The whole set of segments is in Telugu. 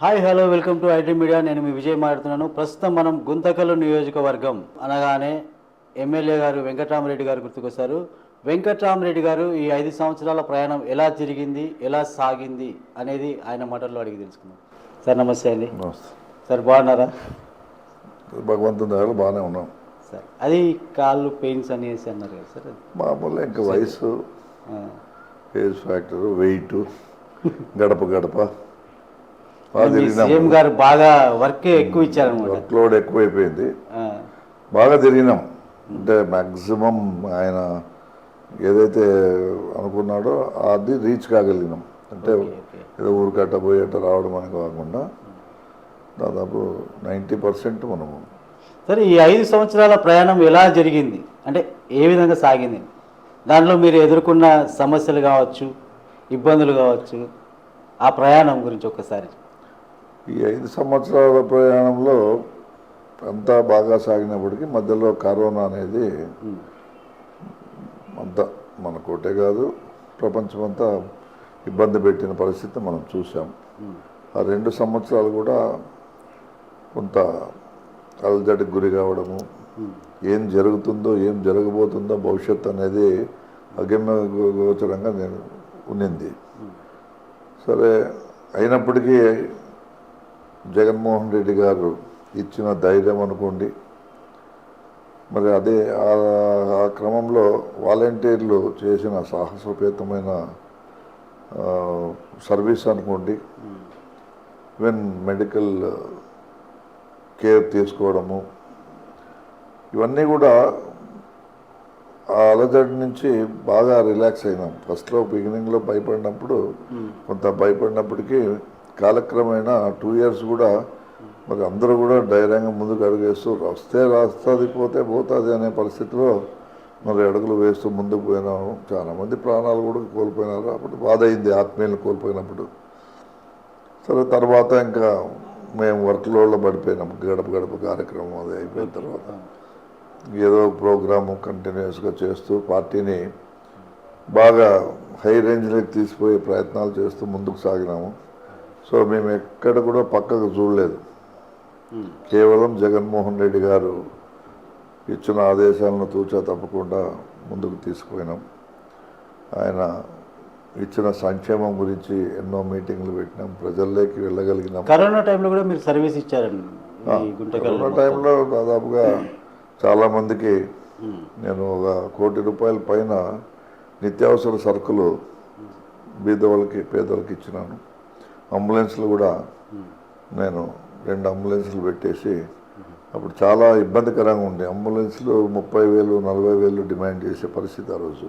Hi hello welcome to IT media. నేను మీ విజయ్ మాట్లాడుతున్నాను. ప్రస్తుతం మనం గుంతకల్లు నియోజకవర్గం అనగానే ఎమ్మెల్యే గారు వెంకట్రామరెడ్డి గారు గుర్తుకొస్తారు. వెంకట్రామరెడ్డి గారు ఈ 5 సంవత్సరాల ప్రయాణం ఎలా జరిగింది, ఎలా సాగింది అనేది ఆయన మాటల్లో అడిగి తెలుసుకుందాం. సార్ నమస్తే అండి. నమస్తే సార్ బాగున్నారా? భగవంతుని దగ్గర బాగానే ఉన్నాం సార్ అది కాళ్ళు పెయిన్స్ అనేసి అన్నారు కదా సార్. మామూలుగా ఇంకా వయసు, ఏజ్ ఫ్యాక్టర్, వెయిట్, గడప గడప సీఎం గారు బాగా వర్క్ ఎక్కువ ఇచ్చారనమాట. వర్క్ లోడ్ ఎక్కువైపోయింది. బాగా తిరిగినాం. అంటే మ్యాక్సిమం ఆయన ఏదైతే అనుకున్నాడో అది రీచ్ కాగలిగినాం. అంటే ఏదో ఊరికట్ట పోయేట రావడం అని కాకుండా దాదాపు 90% మనము. సరే, ఈ 5 సంవత్సరాల ప్రయాణం ఎలా జరిగింది, అంటే ఏ విధంగా సాగింది, దాంట్లో మీరు ఎదుర్కొన్న సమస్యలు కావచ్చు, ఇబ్బందులు కావచ్చు, ఆ ప్రయాణం గురించి ఒక్కసారి. ఈ 5 సంవత్సరాల ప్రయాణంలో అంతా బాగా సాగినప్పటికీ మధ్యలో కరోనా అనేది అంతా మన కోటే కాదు ప్రపంచమంతా ఇబ్బంది పెట్టిన పరిస్థితి మనం చూసాం. ఆ 2 సంవత్సరాలు కూడా కొంత అలజడికి గురి కావడము, ఏం జరుగుతుందో ఏం జరగబోతుందో భవిష్యత్తు అనేది అగమ్య గోచరంగా నేను ఉన్నింది. సరే, అయినప్పటికీ జగన్మోహన్ రెడ్డి గారు ఇచ్చిన ధైర్యం అనుకోండి, మరి అదే ఆ క్రమంలో వాలంటీర్లు చేసిన సాహసోపేతమైన సర్వీస్ అనుకోండి, ఈవెన్ మెడికల్ కేర్ తీసుకోవడము, ఇవన్నీ కూడా ఆ అలజడి నుంచి బాగా రిలాక్స్ అయినాం. ఫస్ట్లో బిగినింగ్లో భయపడినప్పుడు కొంత భయపడినప్పటికీ కాలక్రమేణా 2 years కూడా మరి అందరూ కూడా ధైర్యంగా ముందుకు అడుగేస్తూ వస్తే రాస్తుంది, పోతే పోతుంది అనే పరిస్థితిలో మరి అడుగులు వేస్తూ ముందుకు పోయినాము. చాలామంది ప్రాణాలు కూడా కోల్పోయినారు. అప్పుడు బాధ అయింది ఆత్మీయులు కోల్పోయినప్పుడు. సరే, తర్వాత ఇంకా మేము వర్క్లోడ్లో పడిపోయినాం. గడప గడప కార్యక్రమం అది అయిపోయిన తర్వాత ఏదో ప్రోగ్రాము కంటిన్యూస్గా చేస్తూ పార్టీని బాగా హై రేంజ్లోకి తీసిపోయే ప్రయత్నాలు చేస్తూ ముందుకు సాగినాము. సో మేము ఎక్కడ కూడా పక్కకు చూడలేదు. కేవలం జగన్మోహన్ రెడ్డి గారు ఇచ్చిన ఆదేశాలను తూచా తప్పకుండా ముందుకు తీసుకుపోయినాం. ఆయన ఇచ్చిన సంక్షేమం గురించి ఎన్నో మీటింగ్లు పెట్టినాం, ప్రజల్లోకి వెళ్ళగలిగినాం. కరోనా టైంలో కూడా మీరు సర్వీస్ ఇచ్చారండి. కరోనా టైంలో దాదాపుగా చాలామందికి నేను ఒక 1 కోటి రూపాయల పైన నిత్యావసర సరుకులు బీదవాళ్ళకి పేదవాళ్ళకి ఇచ్చినాను. అంబులెన్స్లు కూడా నేను 2 అంబులెన్స్లు పెట్టేసి, అప్పుడు చాలా ఇబ్బందికరంగా ఉండే అంబులెన్స్లు 30,000 40,000 డిమాండ్ చేసే పరిస్థితి ఆ రోజు.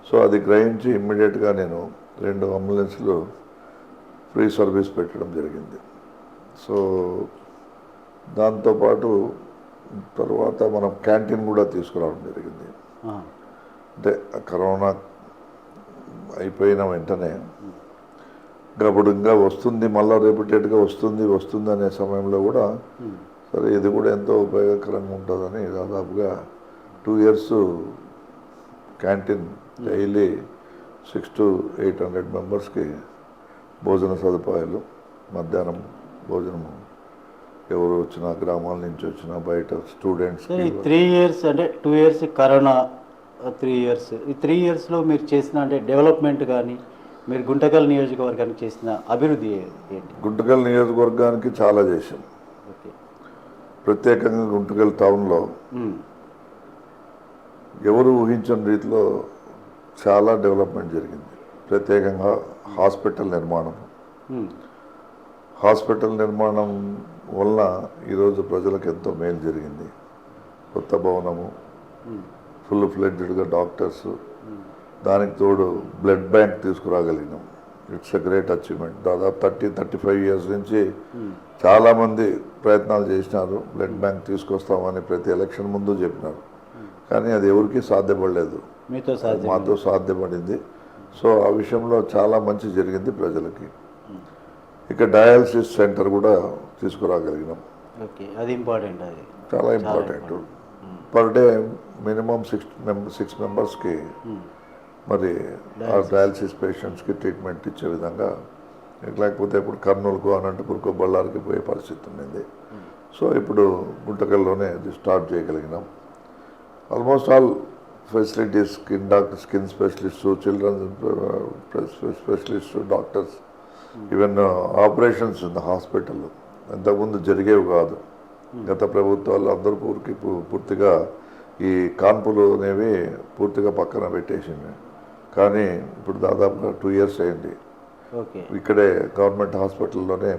సో అది గ్రహించి ఇమ్మీడియట్గా నేను 2 అంబులెన్స్లు ఫ్రీ సర్వీస్ పెట్టడం జరిగింది. సో దాంతోపాటు తర్వాత మనం క్యాంటీన్ కూడా తీసుకురావడం జరిగింది. అంటే కరోనా అయిపోయిన వెంటనే అప్పుడు ఇంకా వస్తుంది, మళ్ళీ రిపీటెడ్గా వస్తుంది అనే సమయంలో కూడా సరే ఇది కూడా ఎంతో ఉపయోగకరంగా ఉంటుందని దాదాపుగా 2 years క్యాంటీన్ డైలీ 600 to 800 మెంబర్స్కి భోజన సదుపాయాలు, మధ్యాహ్నం భోజనము ఎవరు వచ్చినా, గ్రామాల నుంచి వచ్చినా, బయట స్టూడెంట్స్. 3 years అంటే 2 years కరోనా, 3 years. ఈ 3 yearsలో మీరు చేసిన అంటే డెవలప్మెంట్ కానీ, మీరు గుంటకల్ నియోజకవర్గానికి చేసిన అభివృద్ధి ఏంటి? గుంటకల్ నియోజకవర్గానికి చాలా చేశాం. ప్రత్యేకంగా గుంటకల్ టౌన్లో ఎవరు ఊహించని రీతిలో చాలా డెవలప్మెంట్ జరిగింది. ప్రత్యేకంగా హాస్పిటల్ నిర్మాణం వల్ల ఈరోజు ప్రజలకు ఎంతో మేలు జరిగింది. కొత్త భవనము, ఫుల్ ఫ్లెడ్జ్డ్గా డాక్టర్స్, దానికి తోడు బ్లడ్ బ్యాంక్ తీసుకురాగలిగినాం. It's a great achievement. దాదాపు 30-35 years నుంచి చాలామంది ప్రయత్నాలు చేసినారు, బ్లడ్ బ్యాంక్ తీసుకొస్తామని ప్రతి ఎలక్షన్ ముందు చెప్పినారు. కానీ అది ఎవరికీ సాధ్యపడలేదు, మాతో సాధ్యపడింది. సో ఆ విషయంలో చాలా మంచి జరిగింది ప్రజలకి. ఇక డయాలసిస్ సెంటర్ కూడా తీసుకురాగలిగినాం. అది ఇంపార్టెంట్, అది చాలా ఇంపార్టెంట్. పర్ డే మినిమం 6 మెంబర్స్కి మరి ఆ డయాలసిస్ పేషెంట్స్కి ట్రీట్మెంట్ ఇచ్చే విధంగా లేకపోతే ఇప్పుడు కర్నూలుకు అనంతపురంకు బళ్ళారికి పోయే పరిస్థితి ఉండింది. సో ఇప్పుడు గుంటకల్లోనే అది స్టార్ట్ చేయగలిగినాం. Almost all facilities, skin specialist, children's specialist, doctors, even operations ఉంది హాస్పిటల్లో. ఇంతకుముందు జరిగేవి కాదు. గత ప్రభుత్వాలు అందరూ పూర్తిగా ఈ కాన్పులు అనేవి పూర్తిగా పక్కన పెట్టేసింది. కానీ ఇప్పుడు దాదాపుగా 2 years అయింది. ఓకే. ఇక్కడే గవర్నమెంట్ హాస్పిటల్లోనే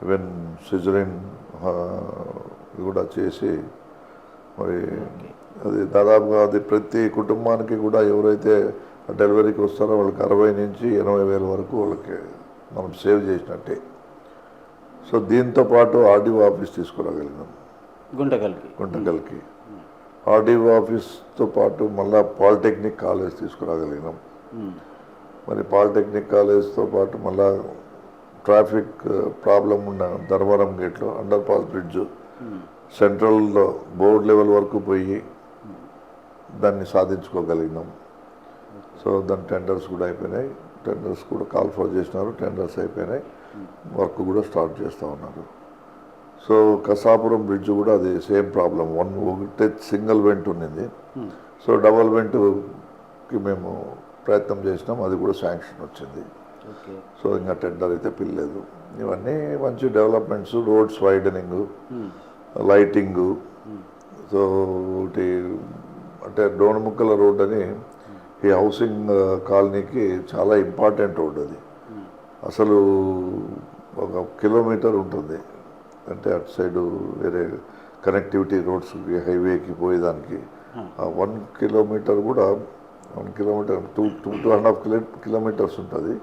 ఈవెన్ సిజరిన్ కూడా చేసి మరి అది దాదాపుగా అది ప్రతి కుటుంబానికి కూడా ఎవరైతే డెలివరీకి వస్తారో వాళ్ళకి 60 నుంచి 80 వేల వరకు వాళ్ళకి మనం సేవ్ చేసినట్టే. సో దీంతో పాటు ఆర్డీఓ ఆఫీస్ తీసుకురాగలిగినాం గుంటకల్కి. ఆర్డీఓ ఆఫీస్తో పాటు మళ్ళా పాలిటెక్నిక్ కాలేజ్ తీసుకురాగలిగినాం. మరి పాలిటెక్నిక్ కాలేజ్తో పాటు మళ్ళా ట్రాఫిక్ ప్రాబ్లం ఉన్న ధర్మవరం గేట్లో అండర్ పాస్ బ్రిడ్జ్ సెంట్రల్లో బోర్డు లెవెల్ వరకు పోయి దాన్ని సాధించుకోగలిగినాం. సో దాని టెండర్స్ కూడా అయిపోయినాయి. టెండర్స్ కూడా కాల్ ఫర్ చేసినారు. టెండర్స్ అయిపోయినాయి. వర్క్ కూడా స్టార్ట్ చేస్తూ ఉన్నారు. సో కసాపురం బ్రిడ్జ్ కూడా అది సేమ్ ప్రాబ్లం. ఒకటే సింగిల్ వెంట్ ఉన్నింది. సో డబల్ వెంట్కి మేము ప్రయత్నం చేసినాం. అది కూడా శాంక్షన్ వచ్చింది. సో ఇంకా టెండర్ అయితే పిల్లలేదు. ఇవన్నీ మంచి developments, roads widening, lighting. So ఒకటి అంటే డోనముక్కల రోడ్ అని ఈ హౌసింగ్ కాలనీకి చాలా ఇంపార్టెంట్ రోడ్ అది. అసలు 1 కిలోమీటర్ ఉంటుంది. అంటే అటు సైడు వేరే కనెక్టివిటీ రోడ్స్ హైవేకి పోయేదానికి 1 కిలోమీటర్ కూడా 1 కిలోమీటర్ 2.5 కిలోమీటర్స్ ఉంటుంది.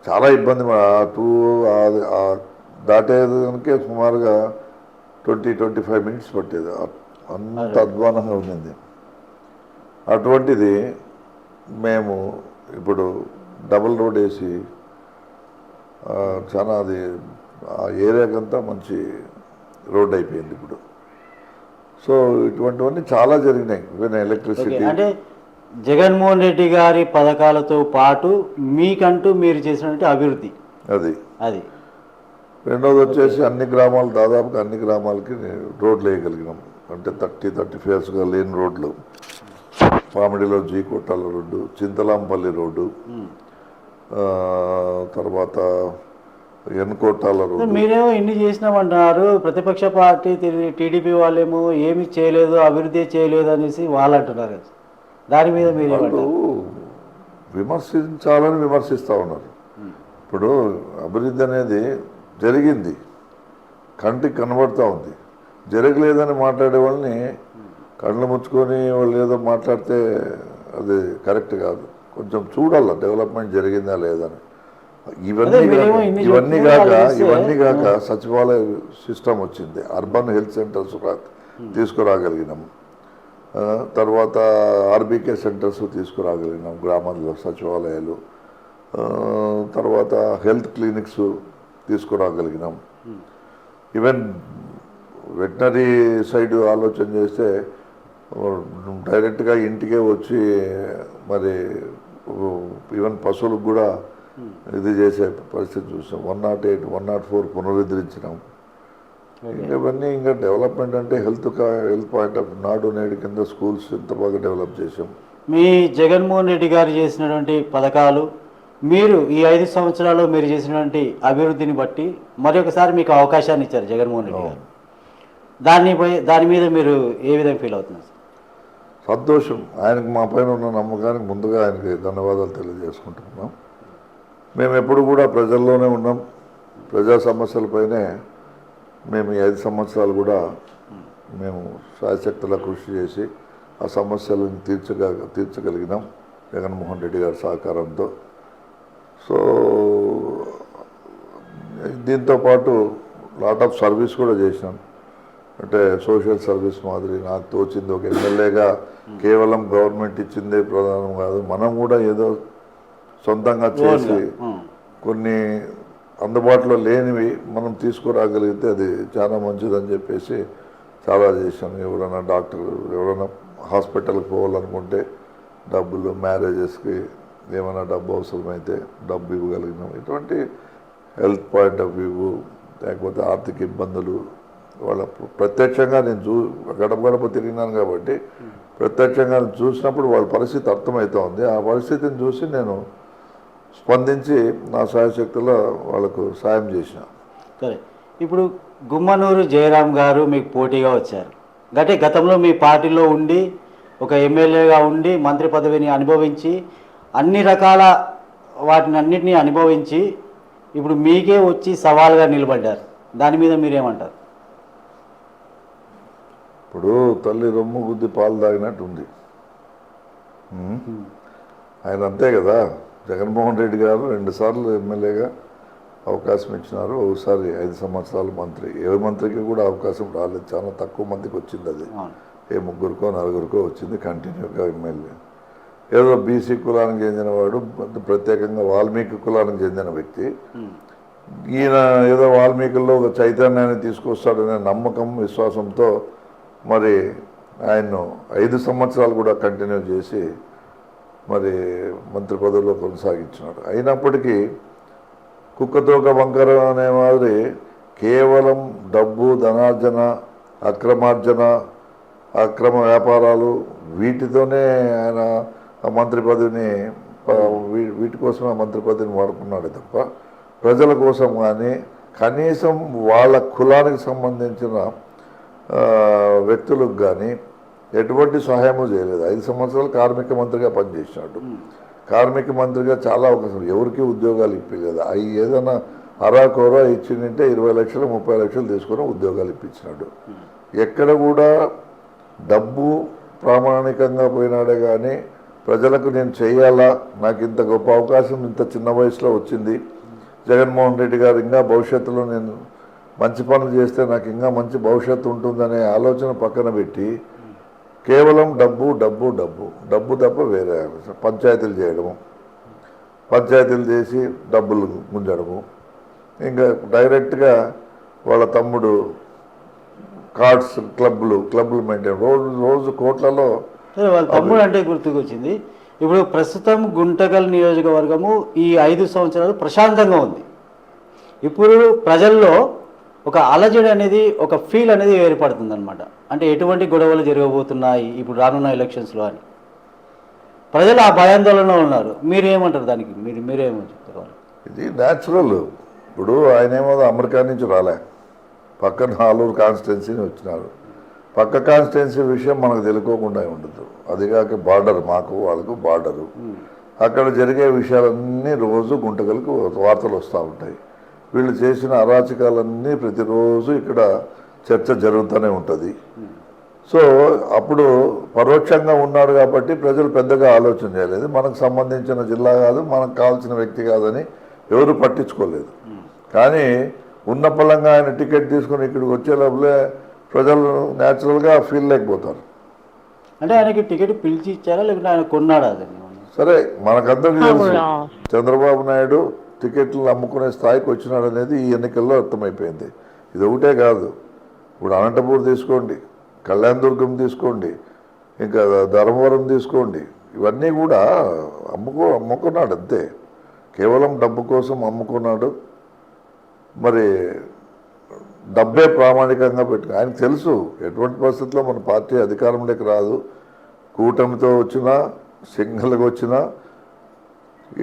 చాలా ఇబ్బంది. దాటేదానికే సుమారుగా 20-25 మినిట్స్ పట్టేది. అంత అధ్వానంగా ఉండింది. అటువంటిది మేము ఇప్పుడు డబుల్ రోడ్ వేసి చాలా అది ఆ ఏరియాకంతా మంచి రోడ్ అయిపోయింది ఇప్పుడు. సో ఇటువంటివన్నీ చాలా జరిగినాయి. Even electricity. అంటే జగన్మోహన్ రెడ్డి గారి పథకాలతో పాటు మీకంటూ మీరు చేసినటువంటి అభివృద్ధి అది రెండోది వచ్చేసి అన్ని గ్రామాలు, దాదాపుగా అన్ని గ్రామాలకి రోడ్లు వేయగలిగినాం. అంటే 30-35 yearsగా లేని రోడ్లు. పామిడిలో జీకోటాల రోడ్డు, చింతలాంపల్లి రోడ్డు, తర్వాత ఎన్కోటాల రోడ్డు. మీరేమో ఇన్ని చేసినామంటున్నారు. ప్రతిపక్ష పార్టీ టీడీపీ వాళ్ళేమో ఏమి చేయలేదు, అభివృద్ధి చేయలేదు అనేసి వాళ్ళు అంటున్నారు. దాని మీద మీరు విమర్శించాలని విమర్శిస్తూ ఉన్నారు. ఇప్పుడు అభివృద్ధి అనేది జరిగింది, కంటికి కనబడుతూ ఉంది. జరగలేదని మాట్లాడే వాళ్ళని కళ్ళు ముచ్చుకొని వాళ్ళు ఏదో మాట్లాడితే అది కరెక్ట్ కాదు. కొంచెం చూడాల డెవలప్మెంట్ జరిగిందా లేదని. ఇవన్నీ కాక సచివాలయ సిస్టమ్ వచ్చింది. అర్బన్ హెల్త్ సెంటర్స్ తీసుకురాగలిగినాం. తర్వాత ఆర్బీకే సెంటర్స్ తీసుకురాగలిగినాం గ్రామాల్లో సచివాలయాలు. తర్వాత హెల్త్ క్లినిక్స్ తీసుకురాగలిగినాం. ఈవెన్ వెటనరీ సైడ్ ఆలోచన చేస్తే డైరెక్ట్గా ఇంటికే వచ్చి మరి ఈవెన్ పశువులకు కూడా ఇది చేసే పరిస్థితి చూసాం. 108, 104 పునరుద్ధరించినాం. ఇవన్నీ ఇంకా డెవలప్మెంట్ అంటే హెల్త్ పాయింట్ ఆఫ్ నాడు నేడు కింద స్కూల్స్ ఎంత బాగా డెవలప్ చేసాం. మీ జగన్మోహన్ రెడ్డి గారు చేసినటువంటి పథకాలు, మీరు ఈ 5 సంవత్సరాల్లో మీరు చేసినటువంటి అభివృద్ధిని బట్టి మరొకసారి మీకు అవకాశాన్ని ఇచ్చారు జగన్మోహన్ రెడ్డి గారు. దాని మీద మీరు ఏ విధంగా ఫీల్ అవుతున్నారు? సంతోషం. ఆయనకు మా పైన ఉన్న నమ్మకానికి ముందుగా ఆయనకి ధన్యవాదాలు తెలియజేసుకుంటున్నాం. మేము ఎప్పుడు కూడా ప్రజల్లోనే ఉన్నాం. ప్రజా సమస్యలపైనే మేము ఈ 5 సంవత్సరాలు కూడా మేము శాయశక్తులా కృషి చేసి ఆ సమస్యలను తీర్చగలిగినాం జగన్మోహన్ రెడ్డి గారి సహకారంతో. సో దీంతోపాటు లాట్ ఆఫ్ సర్వీస్ కూడా చేసినాం. అంటే సోషల్ సర్వీస్ మాదిరి నాకు తోచింది. ఒక ఎమ్మెల్యేగా కేవలం గవర్నమెంట్ ఇచ్చిందే ప్రధానం కాదు, మనం కూడా ఏదో సొంతంగా చేసి కొన్ని అందుబాటులో లేనివి మనం తీసుకురాగలిగితే అది చాలా మంచిదని చెప్పేసి చాలా చేశాను. ఎవరైనా డాక్టర్ ఎవరైనా హాస్పిటల్కి పోవాలనుకుంటే డబ్బులు, మ్యారేజెస్కి ఏమైనా డబ్బు అవసరమైతే డబ్బు ఇవ్వగలిగినాం. ఇటువంటి హెల్త్ పాయింట్ ఆఫ్ వ్యూ లేకపోతే ఆర్థిక ఇబ్బందులు వాళ్ళ ప్రత్యక్షంగా నేను గడప గడప తిరిగినాను కాబట్టి ప్రత్యక్షంగా చూసినప్పుడు వాళ్ళ పరిస్థితి అర్థమవుతూ ఉంది. ఆ పరిస్థితిని చూసి నేను స్పందించి నా సాయశక్తిలో వాళ్ళకు సాయం చేసిన. సరే, ఇప్పుడు గుమ్మనూరు జయరాం గారు మీకు పోటీగా వచ్చారు. గతంలో మీ పార్టీలో ఉండి ఒక ఎమ్మెల్యేగా ఉండి మంత్రి పదవిని అనుభవించి అన్ని రకాల వాటిని అన్నిటినీ అనుభవించి ఇప్పుడు మీకే వచ్చి సవాల్గా నిలబడ్డారు. దాని మీద మీరేమంటారు? ఇప్పుడు తల్లి రొమ్ము గుద్ది పాలు తాగినట్టు ఉంది. ఆయన అంతే కదా. జగన్మోహన్ రెడ్డి గారు 2 సార్లు ఎమ్మెల్యేగా అవకాశం ఇచ్చినారు. ఒకసారి 5 సంవత్సరాలు మంత్రి. ఏ మంత్రికి కూడా అవకాశం రాలేదు, చాలా తక్కువ మందికి వచ్చింది. అది ఏ 3కో 4కో వచ్చింది కంటిన్యూగా ఎమ్మెల్యే. ఏదో బీసీ కులానికి చెందినవాడు, ప్రత్యేకంగా వాల్మీకి కులానికి చెందిన వ్యక్తి. ఈయన ఏదో వాల్మీకుల్లో ఒక చైతన్యాన్ని తీసుకొస్తాడనే నమ్మకం విశ్వాసంతో మరి ఆయన్ను 5 సంవత్సరాలు కూడా కంటిన్యూ చేసి మరి మంత్రి పదవిలో కొనసాగించినాడు. అయినప్పటికీ కుక్కతోక వంకర అనే మాదిరి కేవలం డబ్బు, ధనార్జన, అక్రమార్జన, అక్రమ వ్యాపారాలు వీటితోనే ఆయన ఆ మంత్రి పదవిని వీటి కోసమే మంత్రి పదవిని వాడుకున్నాడు తప్ప ప్రజల కోసం కానీ కనీసం వాళ్ళ కులానికి సంబంధించిన వ్యక్తులకు కానీ ఎటువంటి సహాయము చేయలేదు. 5 సంవత్సరాలు కార్మిక మంత్రిగా పనిచేసినాడు. కార్మిక మంత్రిగా చాలా అవకాశం, ఎవరికి ఉద్యోగాలు ఇప్పలేదు. అవి ఏదైనా అరాకోరా ఇచ్చిందంటే 20 లక్షలు 30 లక్షలు తీసుకొని ఉద్యోగాలు ఇప్పించినాడు. ఎక్కడ కూడా డబ్బు ప్రామాణికంగా పోయినాడే కానీ ప్రజలకు నేను చేయాలా, నాకు ఇంత గొప్ప అవకాశం ఇంత చిన్న వయసులో వచ్చింది, జగన్మోహన్ రెడ్డి గారు ఇంకా భవిష్యత్తులో నేను మంచి పనులు చేస్తే నాకు ఇంకా మంచి భవిష్యత్తు ఉంటుందనే ఆలోచన పక్కన పెట్టి కేవలం డబ్బు డబ్బు డబ్బు డబ్బు తప్ప వేరే పంచాయతీలు చేయడము, పంచాయతీలు చేసి డబ్బులు గుంజడము, ఇంకా డైరెక్ట్గా వాళ్ళ తమ్ముడు కార్డ్స్ క్లబ్లు మెయింటైన్ రోజు కోట్లలో. వాళ్ళ తమ్ముడు అంటే గుర్తుకొచ్చింది. ఇప్పుడు ప్రస్తుతం గుంటకల్ నియోజకవర్గము ఈ 5 సంవత్సరాలు ప్రశాంతంగా ఉంది. ఇప్పుడు ప్రజల్లో ఒక అలజడి అనేది, ఒక ఫీల్ అనేది ఏర్పడుతుంది అనమాట. అంటే ఎటువంటి గొడవలు జరగబోతున్నాయి ఇప్పుడు రానున్న ఎలక్షన్స్లో అని ప్రజలు ఆ భయాందోళనలో ఉన్నారు. మీరేమంటారు దానికి? మీరేమో చెప్తారు? ఇది న్యాచురల్. ఇప్పుడు ఆయన ఏమో అమెరికా నుంచి రాలే, పక్కన ఆలూరు కాన్స్టిట్యున్సీని వచ్చినారు. పక్క కాన్స్టిట్యున్సీ విషయం మనకు తెలుసుకోకుండా ఉండదు. అదిగాక బార్డర్, మాకు వాళ్ళకు బార్డరు. అక్కడ జరిగే విషయాలన్నీ రోజు గుంటకలకు వార్తలు వస్తూ ఉంటాయి. వీళ్ళు చేసిన అరాచకాలన్నీ ప్రతిరోజు ఇక్కడ చర్చ జరుగుతూనే ఉంటుంది. సో అప్పుడు పరోక్షంగా ఉన్నాడు కాబట్టి ప్రజలు పెద్దగా ఆలోచన చేయలేదు. మనకు సంబంధించిన జిల్లా కాదు, మనకు కావాల్సిన వ్యక్తి కాదని ఎవరు పట్టించుకోలేదు. కానీ ఉన్న పలంగా ఆయన టికెట్ తీసుకొని ఇక్కడికి వచ్చే లోపలే ప్రజలు న్యాచురల్గా ఫీల్ లేకపోతారు. అంటే ఆయనకి టికెట్ పిలిచి ఇచ్చారా లేకుంటే ఆయన కొన్నాడా? సరే, మనకందరికీ తెలుసు చంద్రబాబు నాయుడు టికెట్లు అమ్ముకునే స్థాయికి వచ్చినాడు అనేది ఈ ఎన్నికల్లో అర్థమైపోయింది. ఇది ఒకటే కాదు, ఇప్పుడు అనంతపూర్ తీసుకోండి, కళ్యాణదుర్గం తీసుకోండి, ఇంకా ధర్మవరం తీసుకోండి, ఇవన్నీ కూడా అమ్ముకున్నాడు అంతే. కేవలం డబ్బు కోసం అమ్ముకున్నాడు. మరి డబ్బే ప్రామాణికంగా పెట్టుకు ఆయనకు తెలుసు ఎటువంటి పరిస్థితుల్లో మన పార్టీ అధికారంలోకి రాదు, కూటమితో వచ్చినా సింగిల్గా వచ్చినా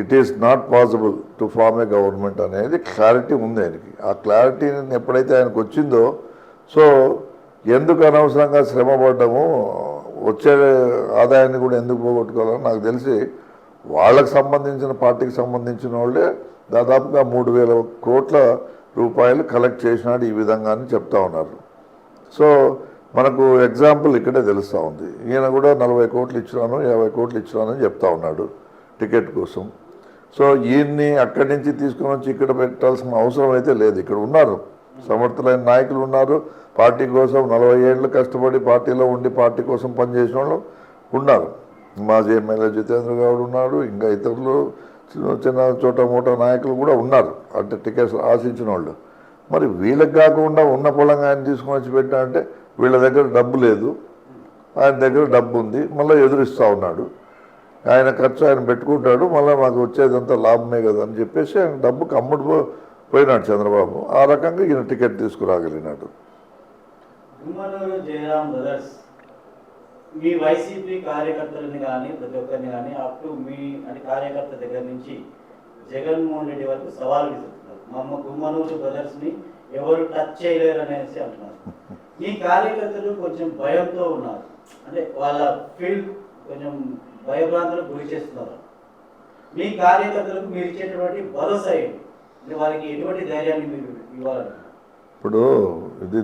it is not possible to form a government అనేది క్లారిటీ ఉంది ఆయనకి. ఆ క్లారిటీ ఎప్పుడైతే ఆయనకు వచ్చిందో, సో ఎందుకు అనవసరంగా శ్రమ పడ్డము, వచ్చే ఆదాయాన్ని కూడా ఎందుకు పోగొట్టుకోవాలని నాకు తెలిసి వాళ్ళకు సంబంధించిన పార్టీకి సంబంధించిన వాళ్ళే దాదాపుగా 3,000 కోట్ల రూపాయలు కలెక్ట్ చేసినాడు ఈ విధంగా అని చెప్తా ఉన్నారు. సో మనకు ఎగ్జాంపుల్ ఇక్కడే తెలుస్తూ ఉంది. ఈయన కూడా 40 కోట్లు ఇచ్చినాను 50 కోట్లు ఇచ్చినానని చెప్తా ఉన్నాడు టికెట్ కోసం. సో ఈయన్ని అక్కడి నుంచి తీసుకుని వచ్చి ఇక్కడ పెట్టాల్సిన అవసరం అయితే లేదు. ఇక్కడ ఉన్నారు, సమర్థులైన నాయకులు ఉన్నారు, పార్టీ కోసం 40 ఏళ్ళు కష్టపడి పార్టీలో ఉండి పార్టీ కోసం పనిచేసిన వాళ్ళు ఉన్నారు. మాజీ ఎమ్మెల్యే జితేంద్ర గౌడ్ ఉన్నాడు, ఇంకా ఇతరులు చిన్న చోట మోటా నాయకులు కూడా ఉన్నారు, అంటే టికెట్స్ ఆశించిన వాళ్ళు. మరి వీళ్ళకి కాకుండా ఉన్న పొలంగా ఆయన తీసుకొని వచ్చి పెట్టా అంటే వీళ్ళ దగ్గర డబ్బు లేదు, ఆయన దగ్గర డబ్బు ఉంది, మళ్ళీ ఎదురిస్తూ ఉన్నాడు. ఆయన ఖర్చు ఆయన పెట్టుకుంటాడు, మళ్ళీ మాకు వచ్చేదంతా లాభమే కదా అని చెప్పేసి ఆయన డబ్బుకి పోయినాడు చంద్రబాబు. ఆ రకంగా ఈయన టికెట్ తీసుకురాగలిగినాడు. గుమ్మనూరు జయరాం బ్రదర్స్ మీ వైసీపీ కార్యకర్తలని కానీ ప్రతి ఒక్కరిని కానీ అప్ టు మీ అంటే కార్యకర్త దగ్గర నుంచి జగన్మోహన్ రెడ్డి వరకు సవాల్ విసురుతున్నారు. మా గుమ్మనూరు బ్రదర్స్ని ఎవరు టచ్ చేయలేరు అనేసి అంటున్నారు. మీ కార్యకర్తలు కొంచెం భయంతో ఉన్నారు, అంటే వాళ్ళ ఫీల్డ్ కొంచెం భయభ్రాంతులకు గురి చేస్తున్నారు. మీ కార్యకర్తలకు మీరు ఇచ్చేటువంటి భరోసా ఏంటి, అంటే వారికి ఎటువంటి ధైర్యాన్ని మీరు ఇవ్వాలంటున్నారు? ఇప్పుడు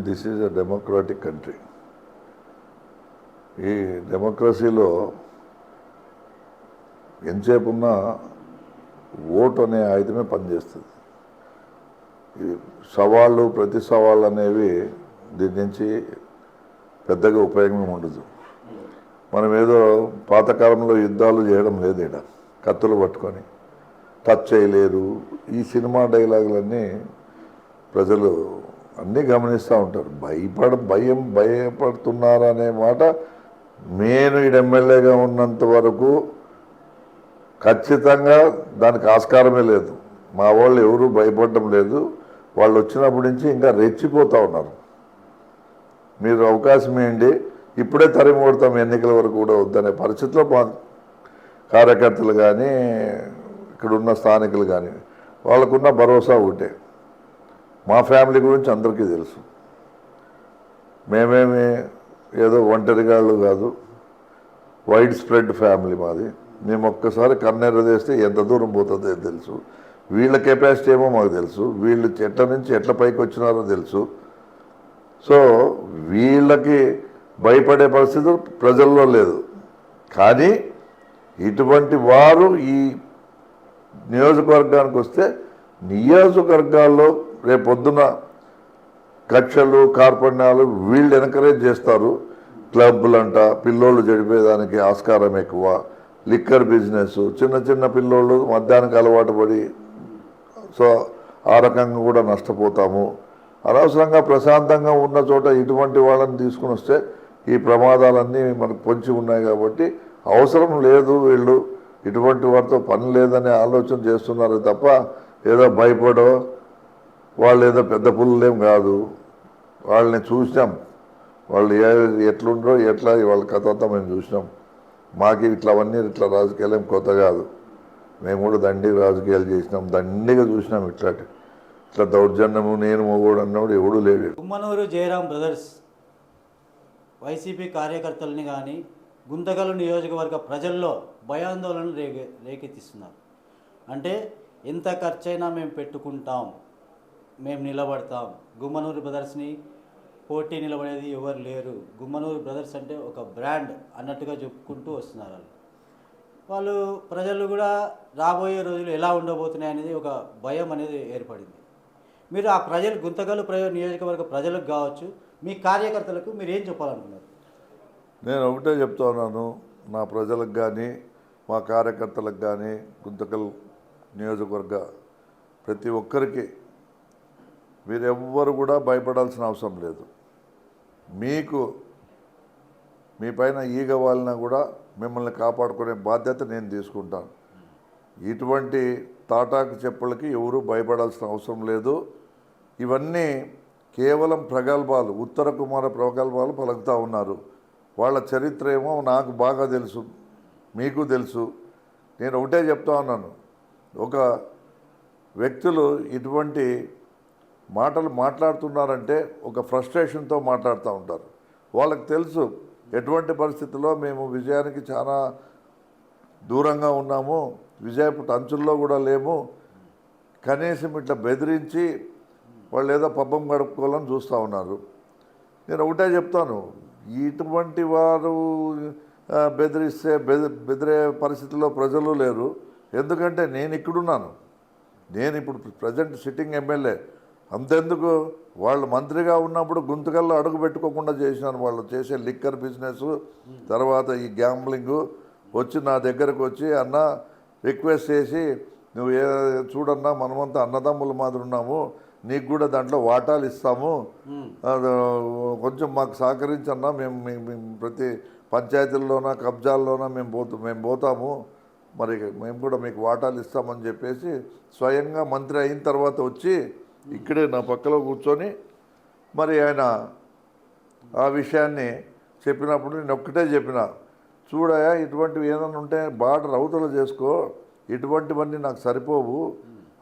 this is a democratic country. ఈ డెమోక్రసీలో ఎంతసేపు ఉన్నా ఓటు అనే ఆయుధమే పనిచేస్తుంది. ఈ సవాళ్ళు ప్రతి సవాళ్ళు అనేవి దీని నుంచి పెద్దగా ఉపయోగం ఉండదు. మనం ఏదో పాతకాలంలో యుద్ధాలు చేయడం లేదు, ఇక్కడ కత్తులు పట్టుకొని టచ్ చేయలేరు. ఈ సినిమా డైలాగులన్నీ ప్రజలు అన్నీ గమనిస్తూ ఉంటారు. భయపడుతున్నారనే మాట నేను ఈ ఎమ్మెల్యేగా ఉన్నంత వరకు ఖచ్చితంగా దానికి ఆస్కారమే లేదు. మా వాళ్ళు ఎవరూ భయపడడం లేదు. వాళ్ళు వచ్చినప్పటి నుంచి ఇంకా రెచ్చిపోతూ ఉన్నారు. మీరు అవకాశం ఏంటి, ఇప్పుడే తరిమి కొడతాం, ఎన్నికల వరకు కూడా వద్దనే పరిస్థితిలో మా కార్యకర్తలు కానీ ఇక్కడ ఉన్న స్థానికులు కానీ వాళ్ళకున్న భరోసా ఒకటే. మా ఫ్యామిలీ గురించి అందరికీ తెలుసు. మేమేమి ఏదో ఒంటరిగాళ్ళు కాదు, వైడ్ స్ప్రెడ్ ఫ్యామిలీ మాది. మేము ఒక్కసారి కన్నెర్ర చేస్తే ఎంత దూరం పోతుందో తెలుసు. వీళ్ళ కెపాసిటీ ఏమో మాకు తెలుసు, వీళ్ళు ఎట్ల నుంచి ఎట్ల పైకి వచ్చినారో తెలుసు. సో వీళ్ళకి భయపడే పరిస్థితి ప్రజల్లో లేదు. కానీ ఇటువంటి వారు ఈ నియోజకవర్గానికి వస్తే నియోజకవర్గాల్లో రేపొద్దున కక్షలు కార్పణ్యాలు వీళ్ళు ఎంకరేజ్ చేస్తారు. క్లబ్లంట, పిల్లోళ్ళు చెడిపోయేదానికి ఆస్కారం ఎక్కువ, లిక్కర్ బిజినెస్, చిన్న చిన్న పిల్లోళ్ళు మద్యానికి అలవాటు పడి సో ఆ రకంగా కూడా నష్టపోతాము. అనవసరంగా ప్రశాంతంగా ఉన్న చోట ఇటువంటి వాళ్ళని తీసుకుని వస్తే ఈ ప్రమాదాలన్నీ మనకు పొంచి ఉన్నాయి. కాబట్టి అవసరం లేదు, వీళ్ళు ఇటువంటి వాటితో పని లేదనే ఆలోచన చేస్తున్నారు తప్ప ఏదో భయపడో వాళ్ళు ఏదో పెద్ద పుల్లలేం కాదు. వాళ్ళని చూసినాం, వాళ్ళు ఎట్లుండో ఎట్లా వాళ్ళ కథ అంతా మేము చూసినాం. మాకు ఇట్లా రాజకీయాలు ఏం కొత్త కాదు. మేము కూడా దండిగా రాజకీయాలు చేసినాం, దండిగా చూసినాం. ఇట్లా దౌర్జన్యము నేను మొగోడు అన్నవాడు ఎవడూ లేడు. గుమ్మనూరు జయరాం బ్రదర్స్ వైసీపీ కార్యకర్తలని కానీ గుంతకల్ నియోజకవర్గ ప్రజల్లో భయాందోళనలు రేకెత్తిస్తున్నారు. అంటే ఎంత ఖర్చైనా మేము పెట్టుకుంటాం, మేము నిలబడతాం, గుమ్మనూరు బ్రదర్స్ని పోటీ నిలబడేది ఎవరు లేరు, గుమ్మనూరు బ్రదర్స్ అంటే ఒక బ్రాండ్ అన్నట్టుగా చెప్పుకుంటూ వస్తున్నారు. వాళ్ళు ప్రజలు కూడా రాబోయే రోజులు ఎలా ఉండబోతున్నాయి అనేది ఒక భయం అనేది ఏర్పడింది. మీరు ఆ ప్రజలు గుంతకల్ నియోజకవర్గ ప్రజలకు కావచ్చు, మీ కార్యకర్తలకు మీరు ఏం చెప్పాలనుకున్నారు? నేను ఒకటే చెప్తా ఉన్నాను, నా ప్రజలకు కానీ మా కార్యకర్తలకు కానీ గుంతకల్ నియోజకవర్గ ప్రతి ఒక్కరికి మీరెవ్వరు కూడా భయపడాల్సిన అవసరం లేదు. మీకు మీ పైన ఈగ వాలినా కూడా మిమ్మల్ని కాపాడుకునే బాధ్యత నేను తీసుకుంటాను. ఇటువంటి తాటాకు చెప్పులకి ఎవరూ భయపడాల్సిన అవసరం లేదు. ఇవన్నీ కేవలం ప్రగల్భాలు, ఉత్తర కుమార ప్రగల్భాలు పలుకుతూ ఉన్నారు. వాళ్ళ చరిత్ర ఏమో నాకు బాగా తెలుసు, మీకు తెలుసు. నేను ఒకటే చెప్తా ఉన్నాను, ఒక వ్యక్తులు ఇటువంటి మాటలు మాట్లాడుతున్నారంటే ఒక ఫ్రస్ట్రేషన్తో మాట్లాడుతూ ఉంటారు. వాళ్ళకి తెలుసు ఎటువంటి పరిస్థితుల్లో మేము విజయానికి చాలా దూరంగా ఉన్నాము, విజయపు అంచుల్లో కూడా లేము. కనీసం ఇట్లా బెదిరించి వాళ్ళు ఏదో పబ్బం గడుపుకోవాలని చూస్తూ ఉన్నారు. నేను ఒకటే చెప్తాను, ఇటువంటి వారు బెదిరిస్తే బెదిరే పరిస్థితుల్లో ప్రజలు లేరు. ఎందుకంటే నేను ఇక్కడున్నాను, నేను ఇప్పుడు ప్రజెంట్ సిట్టింగ్ ఎమ్మెల్యే. అంతెందుకు, వాళ్ళు మంత్రిగా ఉన్నప్పుడు గుంతకల్లో అడుగు పెట్టుకోకుండా చేసినాను. వాళ్ళు చేసే లిక్కర్ బిజినెస్, తర్వాత ఈ గ్యాంబ్లింగు వచ్చి నా దగ్గరకు వచ్చి అన్న రిక్వెస్ట్ చేసి, నువ్వు చూడన్నా మనమంతా అన్నదమ్ముల మాదిరి ఉన్నాము, నీకు కూడా దాంట్లో వాటాలు ఇస్తాము, కొంచెం మాకు సహకరించన్నా, మేము ప్రతి పంచాయతీల్లోన కబ్జాల్లోన మేము పోతాము, మరి మేము కూడా మీకు వాటాలు ఇస్తామని చెప్పేసి స్వయంగా మంత్రి అయిన తర్వాత వచ్చి ఇక్కడే నా పక్కలో కూర్చొని మరి ఆయన ఆ విషయాన్ని చెప్పినప్పుడు నేను ఒక్కటే చెప్పిన, చూడయా ఇటువంటివి ఏదైనా ఉంటే బార్డర్ అవతల చేసుకో, ఇటువంటివన్నీ నాకు సరిపోవు,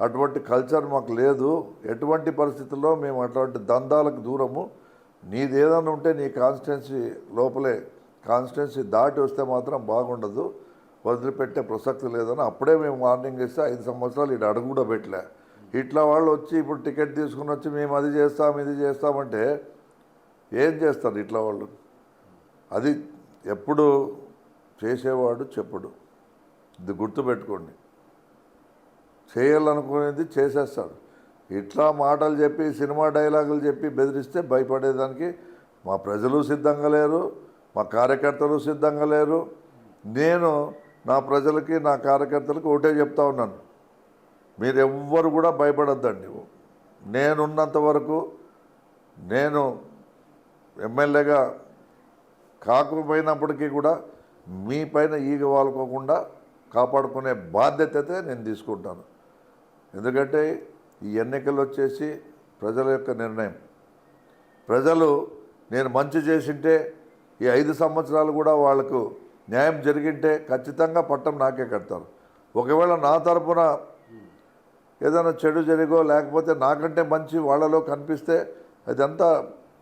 అటువంటి కల్చర్ మాకు లేదు, ఎటువంటి పరిస్థితుల్లో మేము అటువంటి దందాలకు దూరము, నీది ఏదైనా ఉంటే నీ కాన్స్టిట్యున్సీ లోపలే, కాన్స్టిట్యున్సీ దాటి వస్తే మాత్రం బాగుండదు, వదిలిపెట్టే ప్రసక్తి లేదని అప్పుడే మేము వార్నింగ్ ఇస్తే 5 సంవత్సరాలు ఇటు అడుగు కూడా పెట్టలే. ఇట్లా వాళ్ళు వచ్చి ఇప్పుడు టికెట్ తీసుకుని వచ్చి మేము అది చేస్తాం ఇది చేస్తామంటే ఏం చేస్తారు ఇట్లా వాళ్ళు? అది ఎప్పుడు చేసేవాడు చెప్పుడు, ఇది గుర్తుపెట్టుకోండి. చేయాలనుకునేది చేసేస్తాడు. ఇట్లా మాటలు చెప్పి సినిమా డైలాగులు చెప్పి బెదిరిస్తే భయపడేదానికి మా ప్రజలు సిద్ధంగా లేరు, మా కార్యకర్తలు సిద్ధంగా లేరు. నేను నా ప్రజలకి నా కార్యకర్తలకు ఒకటే చెప్తా ఉన్నాను, మీరెవ్వరు కూడా భయపడొద్దండి. నేనున్నంత వరకు, నేను ఎమ్మెల్యేగా కాకపోయినప్పటికీ కూడా మీ పైన ఈగ వాలుకోకుండా కాపాడుకునే బాధ్యత అయితే నేను తీసుకుంటాను. ఎందుకంటే ఈ ఎన్నికలు వచ్చేసి ప్రజల యొక్క నిర్ణయం. ప్రజలు నేను మంచి చేసింటే ఈ 5 సంవత్సరాలు కూడా వాళ్లకు న్యాయం జరిగింటే ఖచ్చితంగా పట్టం నాకే కడతారు. ఒకవేళ నా తరపున ఏదైనా చెడు జరిగో లేకపోతే నాకంటే మంచి వాళ్ళలో కనిపిస్తే అదంతా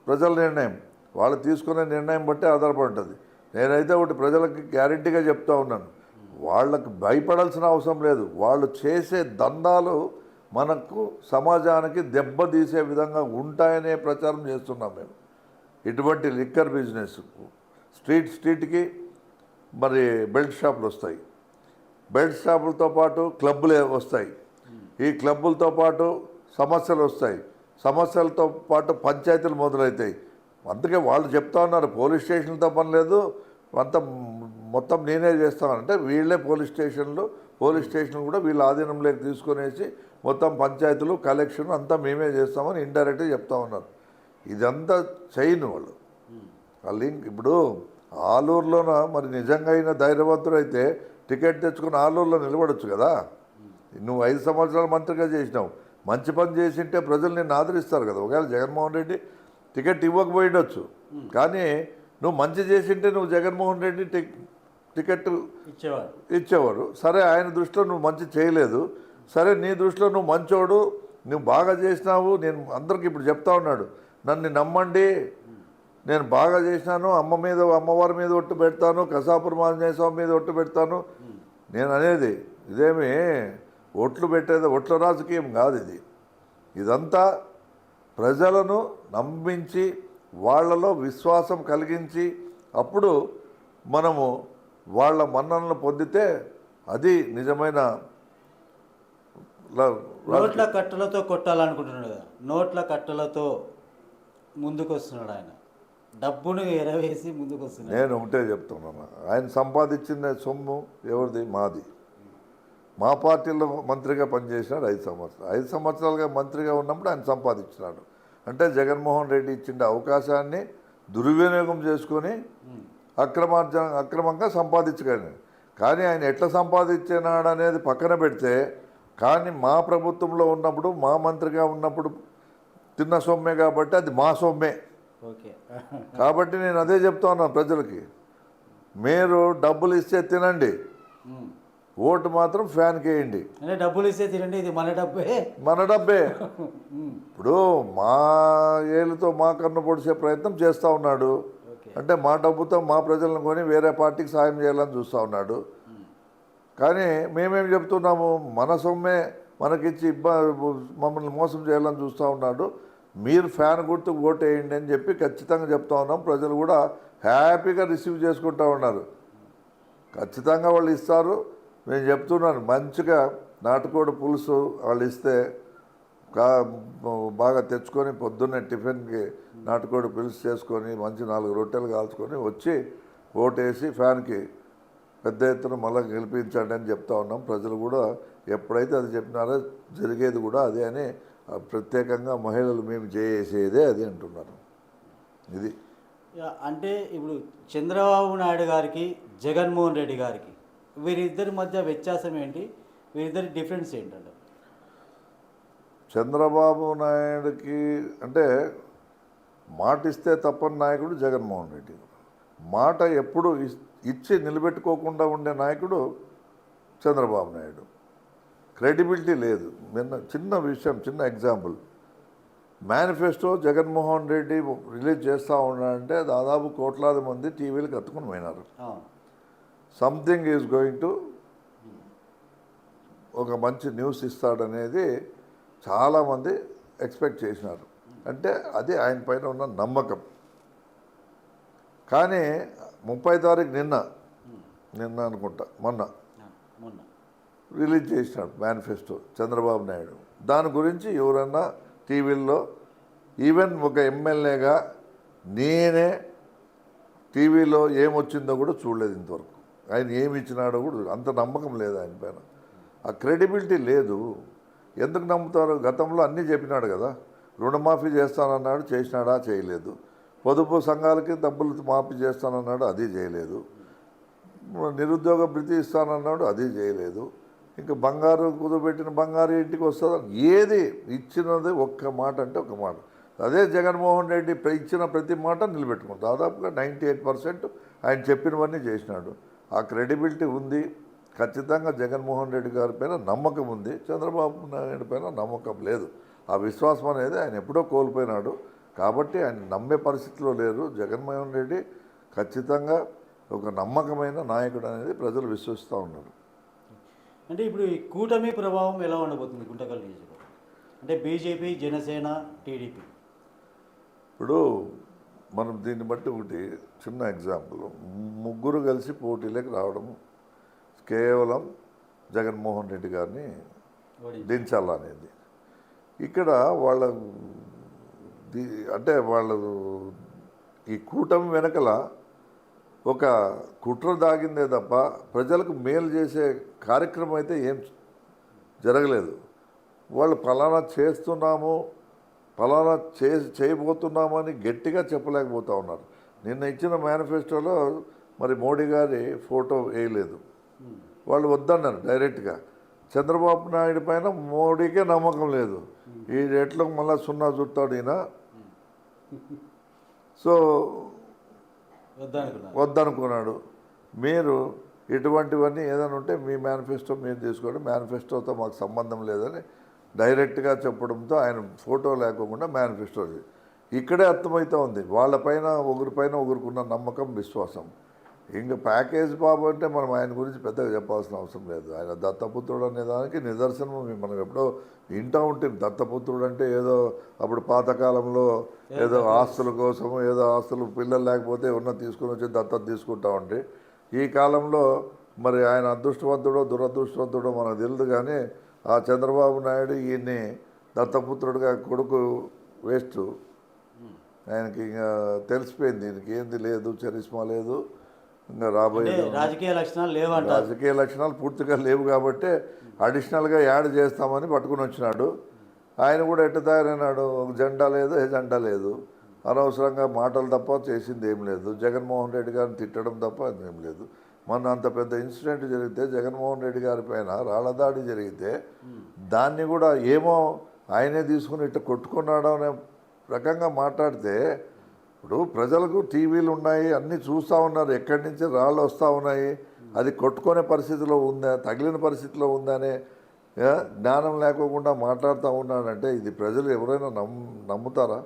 ప్రజల నిర్ణయం, వాళ్ళు తీసుకునే నిర్ణయం బట్టి ఆధారపడి ఉంటుంది. నేనైతే ఒకటి ప్రజలకి గ్యారెంటీగా చెప్తా ఉన్నాను, వాళ్ళకు భయపడాల్సిన అవసరం లేదు. వాళ్ళు చేసే దందాలు మనకు సమాజానికి దెబ్బతీసే విధంగా ఉంటాయనే ప్రచారం చేస్తున్నాం మేము. ఇటువంటి లిక్కర్ బిజినెస్ స్ట్రీట్కి మరి బెల్ట్ షాపులు వస్తాయి, బెల్ట్ షాపులతో పాటు క్లబ్బులు వస్తాయి, ఈ క్లబ్బులతో పాటు సమస్యలు వస్తాయి, సమస్యలతో పాటు పంచాయతీలు మొదలవుతాయి. అందుకే వాళ్ళు చెప్తా ఉన్నారు పోలీస్ స్టేషన్లతో పని లేదు, అంతా మొత్తం నేనే చేస్తానంటే వీళ్ళే పోలీస్ స్టేషన్లు కూడా వీళ్ళ ఆధీనంలోకి తీసుకునేసి మొత్తం పంచాయతీలు కలెక్షన్ అంతా మేమే చేస్తామని ఇండైరెక్ట్గా చెప్తా ఉన్నారు. ఇదంతా చేయను వాళ్ళు. ఆ లింక్ ఇప్పుడు ఆలూరులోన మరి నిజంగా అయిన ధైర్యవంతుడు అయితే టికెట్ తెచ్చుకుని ఆలూరులో నిలబడొచ్చు కదా. నువ్వు 5 సంవత్సరాలు మంత్రిగా చేసినావు, మంచి పని చేసింటే ప్రజలు నిన్ను ఆదరిస్తారు కదా. ఒకవేళ జగన్మోహన్ రెడ్డి టికెట్ ఇవ్వకపోయిండొచ్చు, కానీ నువ్వు మంచి చేసింటే నువ్వు జగన్మోహన్ రెడ్డి టికెట్ ఇచ్చేవారు. సరే ఆయన దృష్టిలో నువ్వు మంచి చేయలేదు, సరే నీ దృష్టిలో నువ్వు మంచోడు, నువ్వు బాగా చేసినావు. నేను అందరికి ఇప్పుడు చెప్తా ఉన్నాడు, నన్ను నమ్మండి, నేను బాగా చేసినాను, అమ్మవారి మీద ఒట్టు పెడతాను, కసాపురం ఆంజనేయ స్వామి మీద ఒట్టు పెడతాను. నేను అనేది ఇదేమి ఒట్లు పెట్టేది, ఒట్ల రాజకీయం కాదు ఇది. ఇదంతా ప్రజలను నమ్మించి వాళ్ళలో విశ్వాసం కలిగించి అప్పుడు మనము వాళ్ళ మన్ననలు పొందితే అది నిజమైన నోట్ల కట్టలతో కొట్టాలనుకుంటున్నాడు కదా, నోట్ల కట్టలతో ముందుకు వస్తున్నాడు ఆయన, డబ్బును ఎరవేసి ముందుకు వస్తున్నాడు. నేను ఒకటే చెప్తున్నాను, ఆయన సంపాదించిన సొమ్ము ఎవరిది? మాది. మా పార్టీలో మంత్రిగా పనిచేసినాడు 5 సంవత్సరాలు. 5 సంవత్సరాలుగా మంత్రిగా ఉన్నప్పుడు ఆయన సంపాదించినాడు. అంటే జగన్మోహన్ రెడ్డి ఇచ్చిన అవకాశాన్ని దుర్వినియోగం చేసుకొని అక్రమంగా సంపాదించగలిగాడు. కానీ ఆయన ఎట్లా సంపాదించినాడు అనేది పక్కన పెడితే, కానీ మా ప్రభుత్వంలో ఉన్నప్పుడు మా మంత్రిగా ఉన్నప్పుడు తిన్న సొమ్మే కాబట్టి అది మా సొమ్మే. ఓకే, కాబట్టి నేను అదే చెప్తా ఉన్నాను ప్రజలకి, మీరు డబ్బులు ఇస్తే తినండి, ఓటు మాత్రం ఫ్యాన్కి వేయండి. అంటే డబ్బులు ఇస్తే తినండి, ఇది మన డబ్బే. ఇప్పుడు మా ఏళ్ళతో మా కన్ను పొడిచే ప్రయత్నం చేస్తూ ఉన్నాడు. అంటే మా డబ్బుతో మా ప్రజలను కొని వేరే పార్టీకి సాయం చేయాలని చూస్తూ ఉన్నాడు. కానీ మేమేం చెప్తున్నాము, మన సొమ్మే మనకిచ్చి మమ్మల్ని మోసం చేయాలని చూస్తూ ఉన్నాడు. మీరు ఫ్యాన్ గుర్తుకు ఓటు వేయండి అని చెప్పి ఖచ్చితంగా చెప్తా ఉన్నాం. ప్రజలు కూడా హ్యాపీగా రిసీవ్ చేసుకుంటూ ఉన్నారు. ఖచ్చితంగా వాళ్ళు ఇస్తారు. నేను చెప్తున్నాను, మంచిగా నాటుకోడి పులుసు వాళ్ళు ఇస్తే బాగా తెచ్చుకొని పొద్దున్నే టిఫిన్కి నాటుకోడి పులుసు చేసుకొని మంచి 4 రొట్టెలు కాల్చుకొని వచ్చి ఓటేసి ఫ్యాన్కి పెద్ద ఎత్తున మళ్ళీ గెలిపించండి అని చెప్తా ఉన్నాం. ప్రజలు కూడా ఎప్పుడైతే అది చెప్పినారో జరిగేది కూడా అదే అని, ప్రత్యేకంగా మహిళలు మేము చేసేదే అది అంటున్నారు. ఇది అంటే ఇప్పుడు చంద్రబాబు నాయుడు గారికి జగన్మోహన్ రెడ్డి గారికి వీరిద్దరి మధ్య వ్యత్యాసం ఏంటి, వీరిద్దరి డిఫరెన్స్ ఏంటంటే? చంద్రబాబు నాయుడుకి అంటే మాట ఇస్తే తప్పని నాయకుడు జగన్మోహన్ రెడ్డి. మాట ఎప్పుడు ఇచ్చి నిలబెట్టుకోకుండా ఉండే నాయకుడు చంద్రబాబు నాయుడు. క్రెడిబిలిటీ లేదు. చిన్న విషయం, చిన్న example, manifesto Jaganmohan Reddy release చేస్తూ ఉన్నాడంటే దాదాపు కోట్లాది మంది టీవీలకు కత్తుకుని పోయినారు. సంథింగ్ ఈజ్ గోయింగ్ టు, ఒక మంచి న్యూస్ ఇస్తాడనేది చాలామంది ఎక్స్పెక్ట్ చేసినారు. అంటే అది ఆయన పైన ఉన్న నమ్మకం. కానీ 30 తారీఖు నిన్న అనుకుంటా మొన్న రిలీజ్ చేసినాడు మేనిఫెస్టో చంద్రబాబు నాయుడు. దాని గురించి ఎవరన్నా టీవీల్లో, ఈవెన్ ఒక ఎమ్మెల్యేగా నేనే టీవీలో ఏమొచ్చిందో కూడా చూడలేదు ఇంతవరకు. ఆయన ఏమి ఇచ్చినాడో కూడా అంత నమ్మకం లేదు ఆయన పైన. ఆ క్రెడిబిలిటీ లేదు. ఎందుకు నమ్ముతారు? గతంలో అన్నీ చెప్పినాడు కదా. రుణమాఫీ చేస్తానన్నాడు, చేసినాడా? చేయలేదు. పొదుపు సంఘాలకి డబ్బులు మాఫీ చేస్తానన్నాడు, అది చేయలేదు. నిరుద్యోగ భృతి ఇస్తానన్నాడు, అది చేయలేదు. ఇంకా బంగారు కుదుపెట్టిన బంగారు ఇంటికి వస్తుందని ఏది ఇచ్చినది ఒక్క మాట అంటే ఒక మాట. అదే జగన్మోహన్ రెడ్డి ఇచ్చిన ప్రతి మాట నిలబెట్టుకున్నాడు. దాదాపుగా 98% ఆయన చెప్పినవన్నీ చేసినాడు. ఆ క్రెడిబిలిటీ ఉంది. ఖచ్చితంగా జగన్మోహన్ రెడ్డి గారి పైన నమ్మకం ఉంది, చంద్రబాబు నాయుడు పైన నమ్మకం లేదు. ఆ విశ్వాసం అనేది ఆయన ఎప్పుడో కోల్పోయినాడు. కాబట్టి ఆయన నమ్మే పరిస్థితిలో లేరు. జగన్మోహన్ రెడ్డి ఖచ్చితంగా ఒక నమ్మకమైన నాయకుడు అనేది ప్రజలు విశ్వసిస్తూ ఉన్నారు. అంటే ఇప్పుడు ఈ కూటమి ప్రభావం ఎలా ఉండబోతుంది గుంటకల్ నియోజకవర్గం? అంటే బీజేపీ, జనసేన, టీడీపీ. ఇప్పుడు మనం దీన్ని బట్టి ఒకటి చిన్న ఎగ్జాంపుల్, ముగ్గురు కలిసి పోటీలోకి రావడం కేవలం జగన్మోహన్ రెడ్డి గారిని దించాలనేది. ఇక్కడ అంటే వాళ్ళు ఈ కూటమి వెనకల ఒక కుట్ర దాగిందే తప్ప ప్రజలకు మేలు చేసే కార్యక్రమం అయితే ఏం జరగలేదు. వాళ్ళు ఫలానా చేస్తున్నాము, ఫలానా చేయబోతున్నామని గట్టిగా చెప్పలేకపోతూ ఉన్నారు. నిన్న ఇచ్చిన మేనిఫెస్టోలో మరి మోడీ గారి ఫోటో వేయలేదు. వాళ్ళు వద్దన్నారు డైరెక్ట్గా. చంద్రబాబు నాయుడు పైన మోడీకే నమ్మకం లేదు. ఈ రేట్లో మళ్ళీ సున్నా చుట్టాడు ఈయన. సో వద్దనుకున్నాడు. మీరు ఇటువంటివన్నీ ఏదైనా ఉంటే మీ మేనిఫెస్టో మీరు తీసుకోండి, మేనిఫెస్టోతో మాకు సంబంధం లేదని డైరెక్ట్గా చెప్పడంతో ఆయన ఫోటో లేకుండా మేనిఫెస్టో. ఇక్కడే అర్థమవుతూ ఉంది వాళ్ళపైన ఒకరికున్న నమ్మకం, విశ్వాసం. ఇంకా ప్యాకేజ్ బాబు అంటే మనం ఆయన గురించి పెద్దగా చెప్పాల్సిన అవసరం లేదు. ఆయన దత్తపుత్రుడు అనే దానికి నిదర్శనం మనం ఎప్పుడో వింటూ ఉంటాం. దత్తపుత్రుడు అంటే ఏదో అప్పుడు పాతకాలంలో ఏదో ఆస్తుల కోసం, ఏదో ఆస్తులు పిల్లలు లేకపోతే ఉన్న తీసుకుని వచ్చి దత్తత తీసుకుంటా ఉంటే, ఈ కాలంలో మరి ఆయన అదృష్టవంతుడో దురదృష్టవంతుడో మనకు తెలియదు. కానీ ఆ చంద్రబాబు నాయుడు ఈయన్ని దత్తపుత్రుడిగా కొడుకు వేస్ట్. ఆయనకి ఇంకా తెలిసిపోయింది దీనికి ఏంది లేదు, చరిస్మా లేదు, ఇంకా రాబోయే రాజకీయ లక్షణాలు లేవంట. రాజకీయ లక్షణాలు పూర్తిగా లేవు కాబట్టి అడిషనల్గా యాడ్ చేస్తామని పట్టుకుని వచ్చినాడు. ఆయన కూడా ఎట్ట తయారైనాడు? ఒక జెండా లేదు, ఎజెండా లేదు. అనవసరంగా మాటలు తప్ప చేసింది ఏం లేదు. జగన్మోహన్ రెడ్డి గారిని తిట్టడం తప్ప ఏం లేదు. మొన్న అంత పెద్ద ఇన్సిడెంట్ జరిగితే, జగన్మోహన్ రెడ్డి గారి పైన రాళ్లదాడి జరిగితే దాన్ని కూడా ఏమో ఆయనే తీసుకుని ఇట్లా కొట్టుకున్నాడు అనే రకంగా మాట్లాడితే, ఇప్పుడు ప్రజలకు టీవీలు ఉన్నాయి, అన్నీ చూస్తూ ఉన్నారు, ఎక్కడి నుంచి రాళ్ళు వస్తూ ఉన్నాయి, అది కొట్టుకునే పరిస్థితిలో ఉందా, తగిలిన పరిస్థితిలో ఉందా అనే జ్ఞానం లేకోకుండా మాట్లాడుతూ ఉన్నాడంటే ఇది ప్రజలు ఎవరైనా నమ్ముతారా?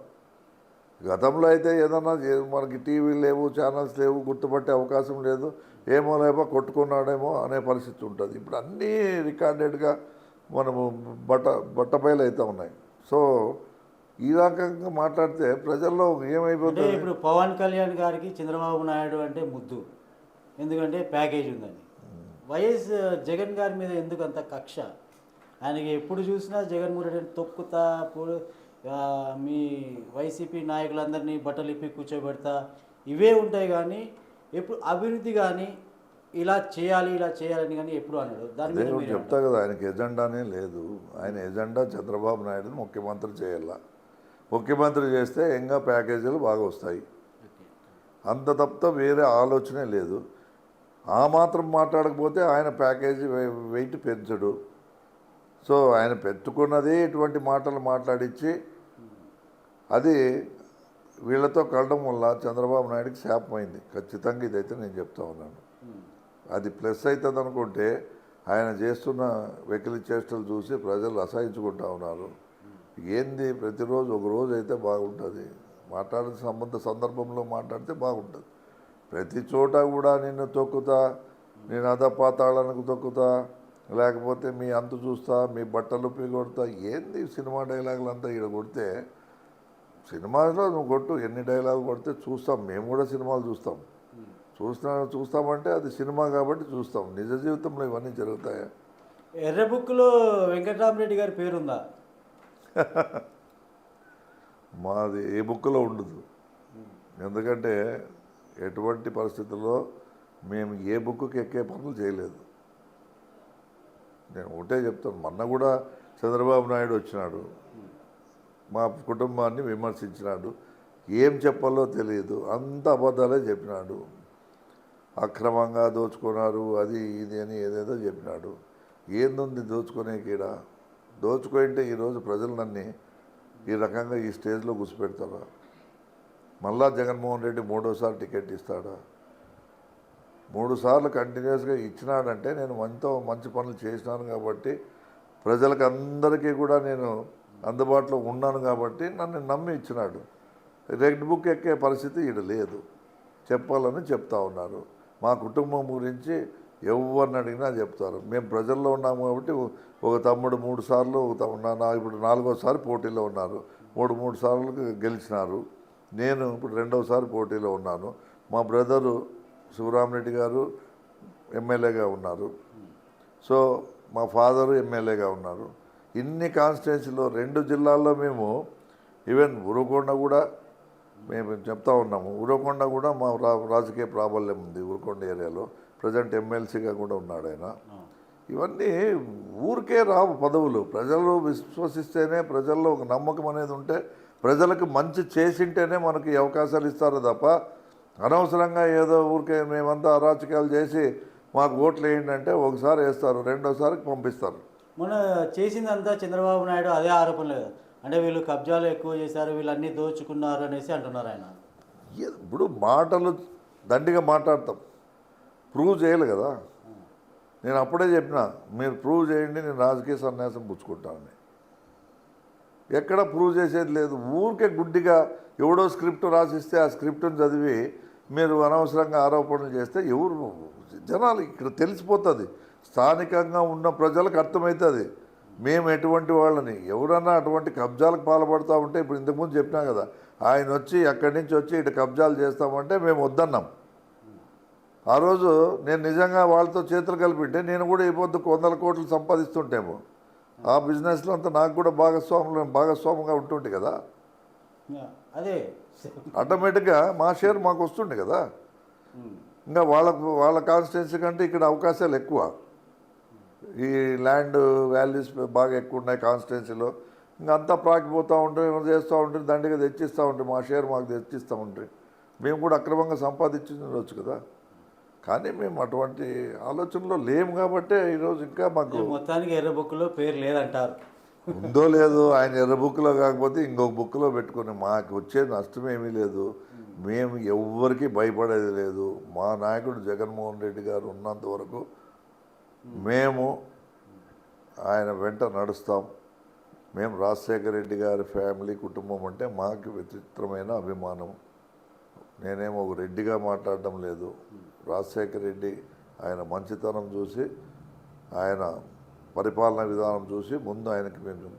గతంలో అయితే ఏదన్నా మనకి టీవీలు లేవు, ఛానల్స్ లేవు, గుర్తుపట్టే అవకాశం లేదు, ఏమో లేపో కొట్టుకున్నాడేమో అనే పరిస్థితి ఉంటుంది. ఇప్పుడు అన్నీ రికార్డెడ్గా మనము బట్టబయలు అవుతూ ఉన్నాయి. సో ఈ రకంగా మాట్లాడితే ప్రజల్లో ఏమైపోతుంది? ఇప్పుడు పవన్ కళ్యాణ్ గారికి చంద్రబాబు నాయుడు అంటే ముద్దు, ఎందుకంటే ప్యాకేజ్ ఉందని. వైఎస్ జగన్ గారి మీద ఎందుకు అంత కక్ష? ఆయనకి ఎప్పుడు చూసినా జగన్మోహన్ రెడ్డిని తొక్కుతా, మీ వైసీపీ నాయకులందరినీ బట్టలు ఇప్పి కూర్చోబెడతా, ఇవే ఉంటాయి. కానీ ఎప్పుడు అభివృద్ధి కానీ ఇలా చేయాలని కానీ ఎప్పుడు అన్నాడు? దాని మీద చెప్తా కదా, ఆయనకి ఎజెండానే లేదు. ఆయన ఎజెండా చంద్రబాబు నాయుడుని ముఖ్యమంత్రి చేయాల. ముఖ్యమంత్రి చేస్తే ఇంకా ప్యాకేజీలు బాగా వస్తాయి. అంత తప్ప వేరే ఆలోచనే లేదు. ఆ మాత్రం మాట్లాడకపోతే ఆయన ప్యాకేజీ వెయిట్ పెంచడు. సో ఆయన పెట్టుకున్నదే ఇటువంటి మాటలు మాట్లాడించి అది వీళ్ళతో కలడం వల్ల చంద్రబాబు నాయుడుకి శాపమైంది. ఖచ్చితంగా ఇదైతే నేను చెప్తా ఉన్నాను. అది ప్లస్ అవుతుంది అనుకుంటే ఆయన చేస్తున్న వెకిలి చేష్టలు చూసి ప్రజలు అసహించుకుంటా ఉన్నారు. ఏంది ప్రతిరోజు ఒక రోజు అయితే బాగుంటుంది, మాట్లాడే సందర్భంలో మాట్లాడితే బాగుంటుంది. ప్రతి చోట కూడా నిన్ను తొక్కుతా, నేను అధపాతాళానికి తొక్కుతా, లేకపోతే మీ అంతు చూస్తా, మీ బట్టలు కొడతా, ఏంది సినిమా డైలాగులు అంతా ఇక్కడ కొడితే సినిమాలో నువ్వు కొట్టు, ఎన్ని డైలాగులు కొడితే చూస్తాం. మేము కూడా సినిమాలు చూస్తామంటే అది సినిమా కాబట్టి చూస్తాం. నిజ జీవితంలో ఇవన్నీ జరుగుతాయా? ఎర్ర బుక్లో వెంకటరామరెడ్డి గారి పేరుందా? మాది ఏ బుక్లో ఉండదు. ఎందుకంటే ఎటువంటి పరిస్థితుల్లో మేము ఏ బుక్కి ఎక్కే పనులు చేయలేదు. నేను ఒకటే చెప్తాను, మొన్న కూడా చంద్రబాబు నాయుడు వచ్చినాడు, మా కుటుంబాన్ని విమర్శించినాడు. ఏం చెప్పాలో తెలియదు, అంత అబద్ధాలే చెప్పినాడు. అక్రమంగా దోచుకున్నారు, అది ఇది అని ఏదేదో చెప్పినాడు. ఏందుంది దోచుకునేకీడ? దోచుకుంటే ఈరోజు ప్రజలు నన్ను ఈ రకంగా ఈ స్టేజ్లో కూర్చోపెడతారా? మళ్ళా జగన్మోహన్ రెడ్డి మూడోసారి టికెట్ ఇస్తాడా? 3 సార్లు కంటిన్యూస్గా ఇచ్చినాడంటే నేను మంచి పనులు చేసినాను కాబట్టి, ప్రజలకు అందరికీ కూడా నేను అందుబాటులో ఉన్నాను కాబట్టి నన్ను నమ్మి ఇచ్చినాడు. రెడ్ బుక్ ఎక్కే పరిస్థితి ఈడ లేదు. చెప్పాలని చెప్తా ఉన్నారు. మా కుటుంబం గురించి ఎవరిని అడిగినా చెప్తారు. మేము ప్రజల్లో ఉన్నాము కాబట్టి ఒక తమ్ముడు 3 సార్లు, ఇప్పుడు 4వసారి పోటీలో ఉన్నారు. 3 సార్లు గెలిచినారు. నేను ఇప్పుడు 2వసారి పోటీలో ఉన్నాను. మా బ్రదరు శివరామరెడ్డి గారు ఎమ్మెల్యేగా ఉన్నారు. సో మా ఫాదరు ఎమ్మెల్యేగా ఉన్నారు. ఇన్ని కాన్స్టిట్యున్సీలో 2 జిల్లాల్లో మేము ఈవెన్ ఉరవకొండ కూడా మేము చెప్తా ఉన్నాము. ఉరవకొండ కూడా మా రాజకీయ ప్రాబల్యం ఉంది. ఉరవకొండ ఏరియాలో ప్రజెంట్ ఎమ్మెల్సీగా కూడా ఉన్నాడు ఆయన. ఇవన్నీ ఊరికే రావు పదవులు. ప్రజలు విశ్వసిస్తేనే, ప్రజల్లో ఒక నమ్మకం అనేది ఉంటే, ప్రజలకు మంచి చేసింటేనే మనకి అవకాశాలు ఇస్తారు తప్ప అనవసరంగా ఏదో ఊరికే మేమంతా అరాచకాలు చేసి మాకు ఓట్లు వేయండి ఒకసారి వేస్తారు, 2వసారికి పంపిస్తారు. మొన్న చేసిందంతా చంద్రబాబు నాయుడు అదే ఆరోపణ లేదు, అంటే వీళ్ళు కబ్జాలు ఎక్కువ చేశారు, వీళ్ళు అన్నీ దోచుకున్నారు అనేసి అంటున్నారు ఆయన. ఇప్పుడు మాటలు దండిగా మాట్లాడతాం, ప్రూవ్ చేయాలి కదా. నేను అప్పుడే చెప్పిన, మీరు ప్రూవ్ చేయండి, నేను రాజకీయ సన్యాసం పుచ్చుకుంటానని. ఎక్కడ ప్రూవ్ చేసేది లేదు. ఊరికే గుడ్డిగా ఎవడో స్క్రిప్ట్ రాసిస్తే ఆ స్క్రిప్ట్ని చదివి మీరు అనవసరంగా ఆరోపణలు చేస్తే ఎవరు జనాలు ఇక్కడ తెలిసిపోతుంది. స్థానికంగా ఉన్న ప్రజలకు అర్థమవుతుంది మేము ఎటువంటి వాళ్ళని. ఎవరన్నా అటువంటి కబ్జాలకు పాల్పడుతూ ఉంటే, ఇప్పుడు ఇంతకుముందు చెప్పినా కదా, ఆయన వచ్చి అక్కడి నుంచి వచ్చి ఇటు కబ్జాలు చేస్తామంటే మేము వద్దన్నాం. ఆ రోజు నేను నిజంగా వాళ్ళతో చేతులు కలిపింటే నేను కూడా ఈ పొద్దు 100 కోట్లు సంపాదిస్తుంటేమో. ఆ బిజినెస్లో అంతా నాకు కూడా భాగస్వాముగా ఉంటుండే కదా. అదే ఆటోమేటిక్గా మా షేర్ మాకు వస్తుండే కదా. ఇంకా వాళ్ళ కాన్స్టిట్యున్సీ కంటే ఇక్కడ అవకాశాలు ఎక్కువ. ఈ ల్యాండ్ వాల్యూస్ బాగా ఎక్కువ ఉన్నాయి కాన్స్టిట్యున్సీలో. ఇంకా అంతా ప్రాకిపోతూ ఉంటాం, ఏమైనా చేస్తూ ఉంటాం, దండిగా తెచ్చిస్తూ ఉంటాం, మా షేర్ మాకు తెచ్చిస్తూ ఉంటాయి. మేము కూడా అక్రమంగా సంపాదించవచ్చు కదా. కానీ మేము అటువంటి ఆలోచనలో లేము కాబట్టి ఈరోజు ఇంకా మాకు మొత్తానికి ఎర్ర బుక్లో పేరు లేదంటారు. ఉందో లేదో, ఆయన ఎర్ర బుక్లో కాకపోతే ఇంకొక బుక్లో పెట్టుకుని మాకు వచ్చే నష్టం ఏమీ లేదు. మేము ఎవ్వరికీ భయపడేది లేదు. మా నాయకుడు జగన్మోహన్ రెడ్డి గారు ఉన్నంత వరకు మేము ఆయన వెంట నడుస్తాం. మేము రాజశేఖర రెడ్డి గారి ఫ్యామిలీ కుటుంబం అంటే మాకు విచిత్రమైన అభిమానం. నేనేమో ఒక రెడ్డిగా మాట్లాడడం లేదు. రాజశేఖర రెడ్డి ఆయన మంచితనం చూసి, ఆయన పరిపాలనా విధానం చూసి ముందు ఆయనకి మేము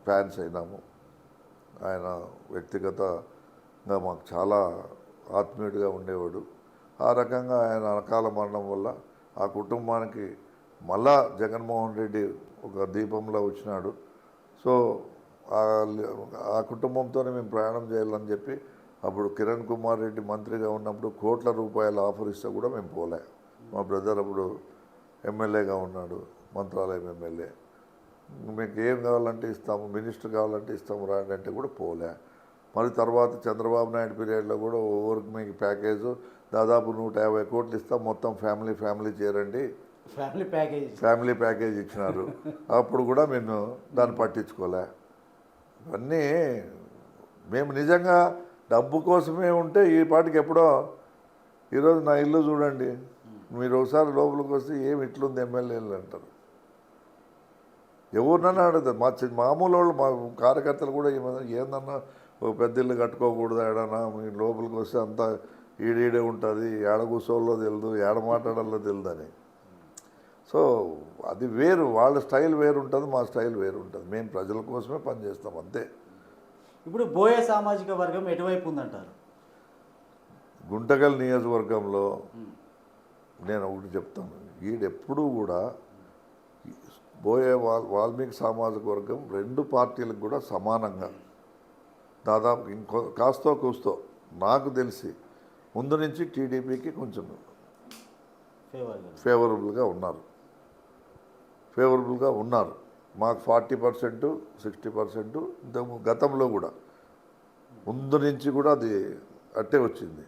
ఫ్యాన్స్ అయినాము. ఆయన వ్యక్తిగతంగా మాకు చాలా ఆత్మీయుడిగా ఉండేవాడు. ఆ రకంగా ఆయన అకాల మరణం వల్ల ఆ కుటుంబానికి మళ్ళా జగన్మోహన్ రెడ్డి ఒక దీపంలో వచ్చినాడు. సో ఆ కుటుంబంతోనే మేము ప్రయాణం చేయాలని చెప్పి అప్పుడు కిరణ్ కుమార్ రెడ్డి మంత్రిగా ఉన్నప్పుడు కోట్ల రూపాయల ఆఫర్ ఇస్తే కూడా మేము పోలే. మా బ్రదర్ అప్పుడు ఎమ్మెల్యేగా ఉన్నాడు, మంత్రాలయం ఎమ్మెల్యే. మీకు ఏం కావాలంటే ఇస్తాము, మినిస్టర్ కావాలంటే ఇస్తాము రాండి అంటే కూడా పోలే. మరి తర్వాత చంద్రబాబు నాయుడు పీరియడ్లో కూడా ఓవరికి మీకు ప్యాకేజ్ దాదాపు 150 కోట్లు ఇస్తాం, మొత్తం ఫ్యామిలీ చేరండి, ఫ్యామిలీ ప్యాకేజ్ ఇచ్చినారు. అప్పుడు కూడా మేము దాన్ని పట్టించుకోలే. ఇవన్నీ మేము నిజంగా డబ్బు కోసమే ఉంటే ఈ పాటికి ఎప్పుడో, ఈరోజు నా ఇల్లు చూడండి, మీరు ఒకసారి లోపలికి వస్తే ఏమి ఇట్లుంది ఎమ్మెల్యేలు అంటారు. ఎవరినన్నా అడుగుతారు. మామూలు వాళ్ళు మా కార్యకర్తలు కూడా ఏందన్నా ఒక పెద్ద ఇల్లు కట్టుకోకూడదు, ఏడన్నా మీ లోపలికి వస్తే అంతా ఈడీడే ఉంటుంది, ఏడ కూర్చోల్లో తెలియదు, ఏడ మాట్లాడాలో తెలియదు అని. సో అది వేరు, వాళ్ళ స్టైల్ వేరు ఉంటుంది, మా స్టైల్ వేరు ఉంటుంది. మేము ప్రజల కోసమే పనిచేస్తాం అంతే. ఇప్పుడు బోయ సామాజిక వర్గం ఎటువైపు ఉందంటారు? గుంటకల్ నియోజకవర్గంలో నేను ఒకటి చెప్తాను, ఈడెప్పుడూ కూడా బోయే వాల్మీకి సామాజిక వర్గం 2 పార్టీలకు కూడా సమానంగా దాదాపు ఇంకో కాస్తో కూస్తో నాకు తెలిసి ముందు నుంచి టీడీపీకి కొంచెం ఫేవరబుల్గా ఉన్నారు. మాకు 40%, 60% గతంలో కూడా ముందు నుంచి కూడా అది అట్టే వచ్చింది.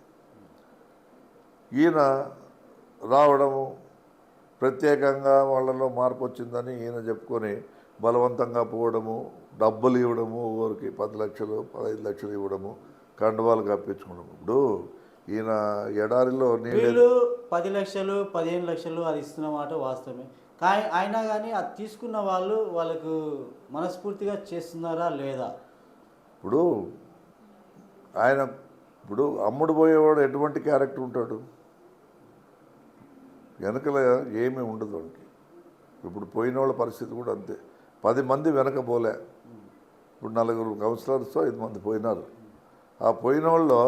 ఈయన రావడము ప్రత్యేకంగా వాళ్ళలో మార్పు వచ్చిందని ఈయన చెప్పుకొని బలవంతంగా పోవడము, డబ్బులు ఇవ్వడము, ఊరికి 10 లక్షలు 15 లక్షలు ఇవ్వడము, కండువాలు కప్పించుకోవడం. ఇప్పుడు ఈయన ఎడారిలో నీళ్ళు 10 లక్షలు 15 లక్షలు అది ఇస్తున్న మాట వాస్తవమే. కానీ అయినా కానీ అది తీసుకున్న వాళ్ళకు మనస్ఫూర్తిగా చేస్తున్నారా లేదా? ఇప్పుడు ఆయన అమ్ముడు పోయేవాడు ఎటువంటి క్యారెక్టర్ ఉంటాడు? వెనకల ఏమీ ఉండదు వాడికి. ఇప్పుడు పోయిన వాళ్ళ పరిస్థితి కూడా అంతే. 10 మంది వెనక పోలే. ఇప్పుడు 4 కౌన్సిలర్స్తో 5 మంది పోయినారు. ఆ పోయిన వాళ్ళు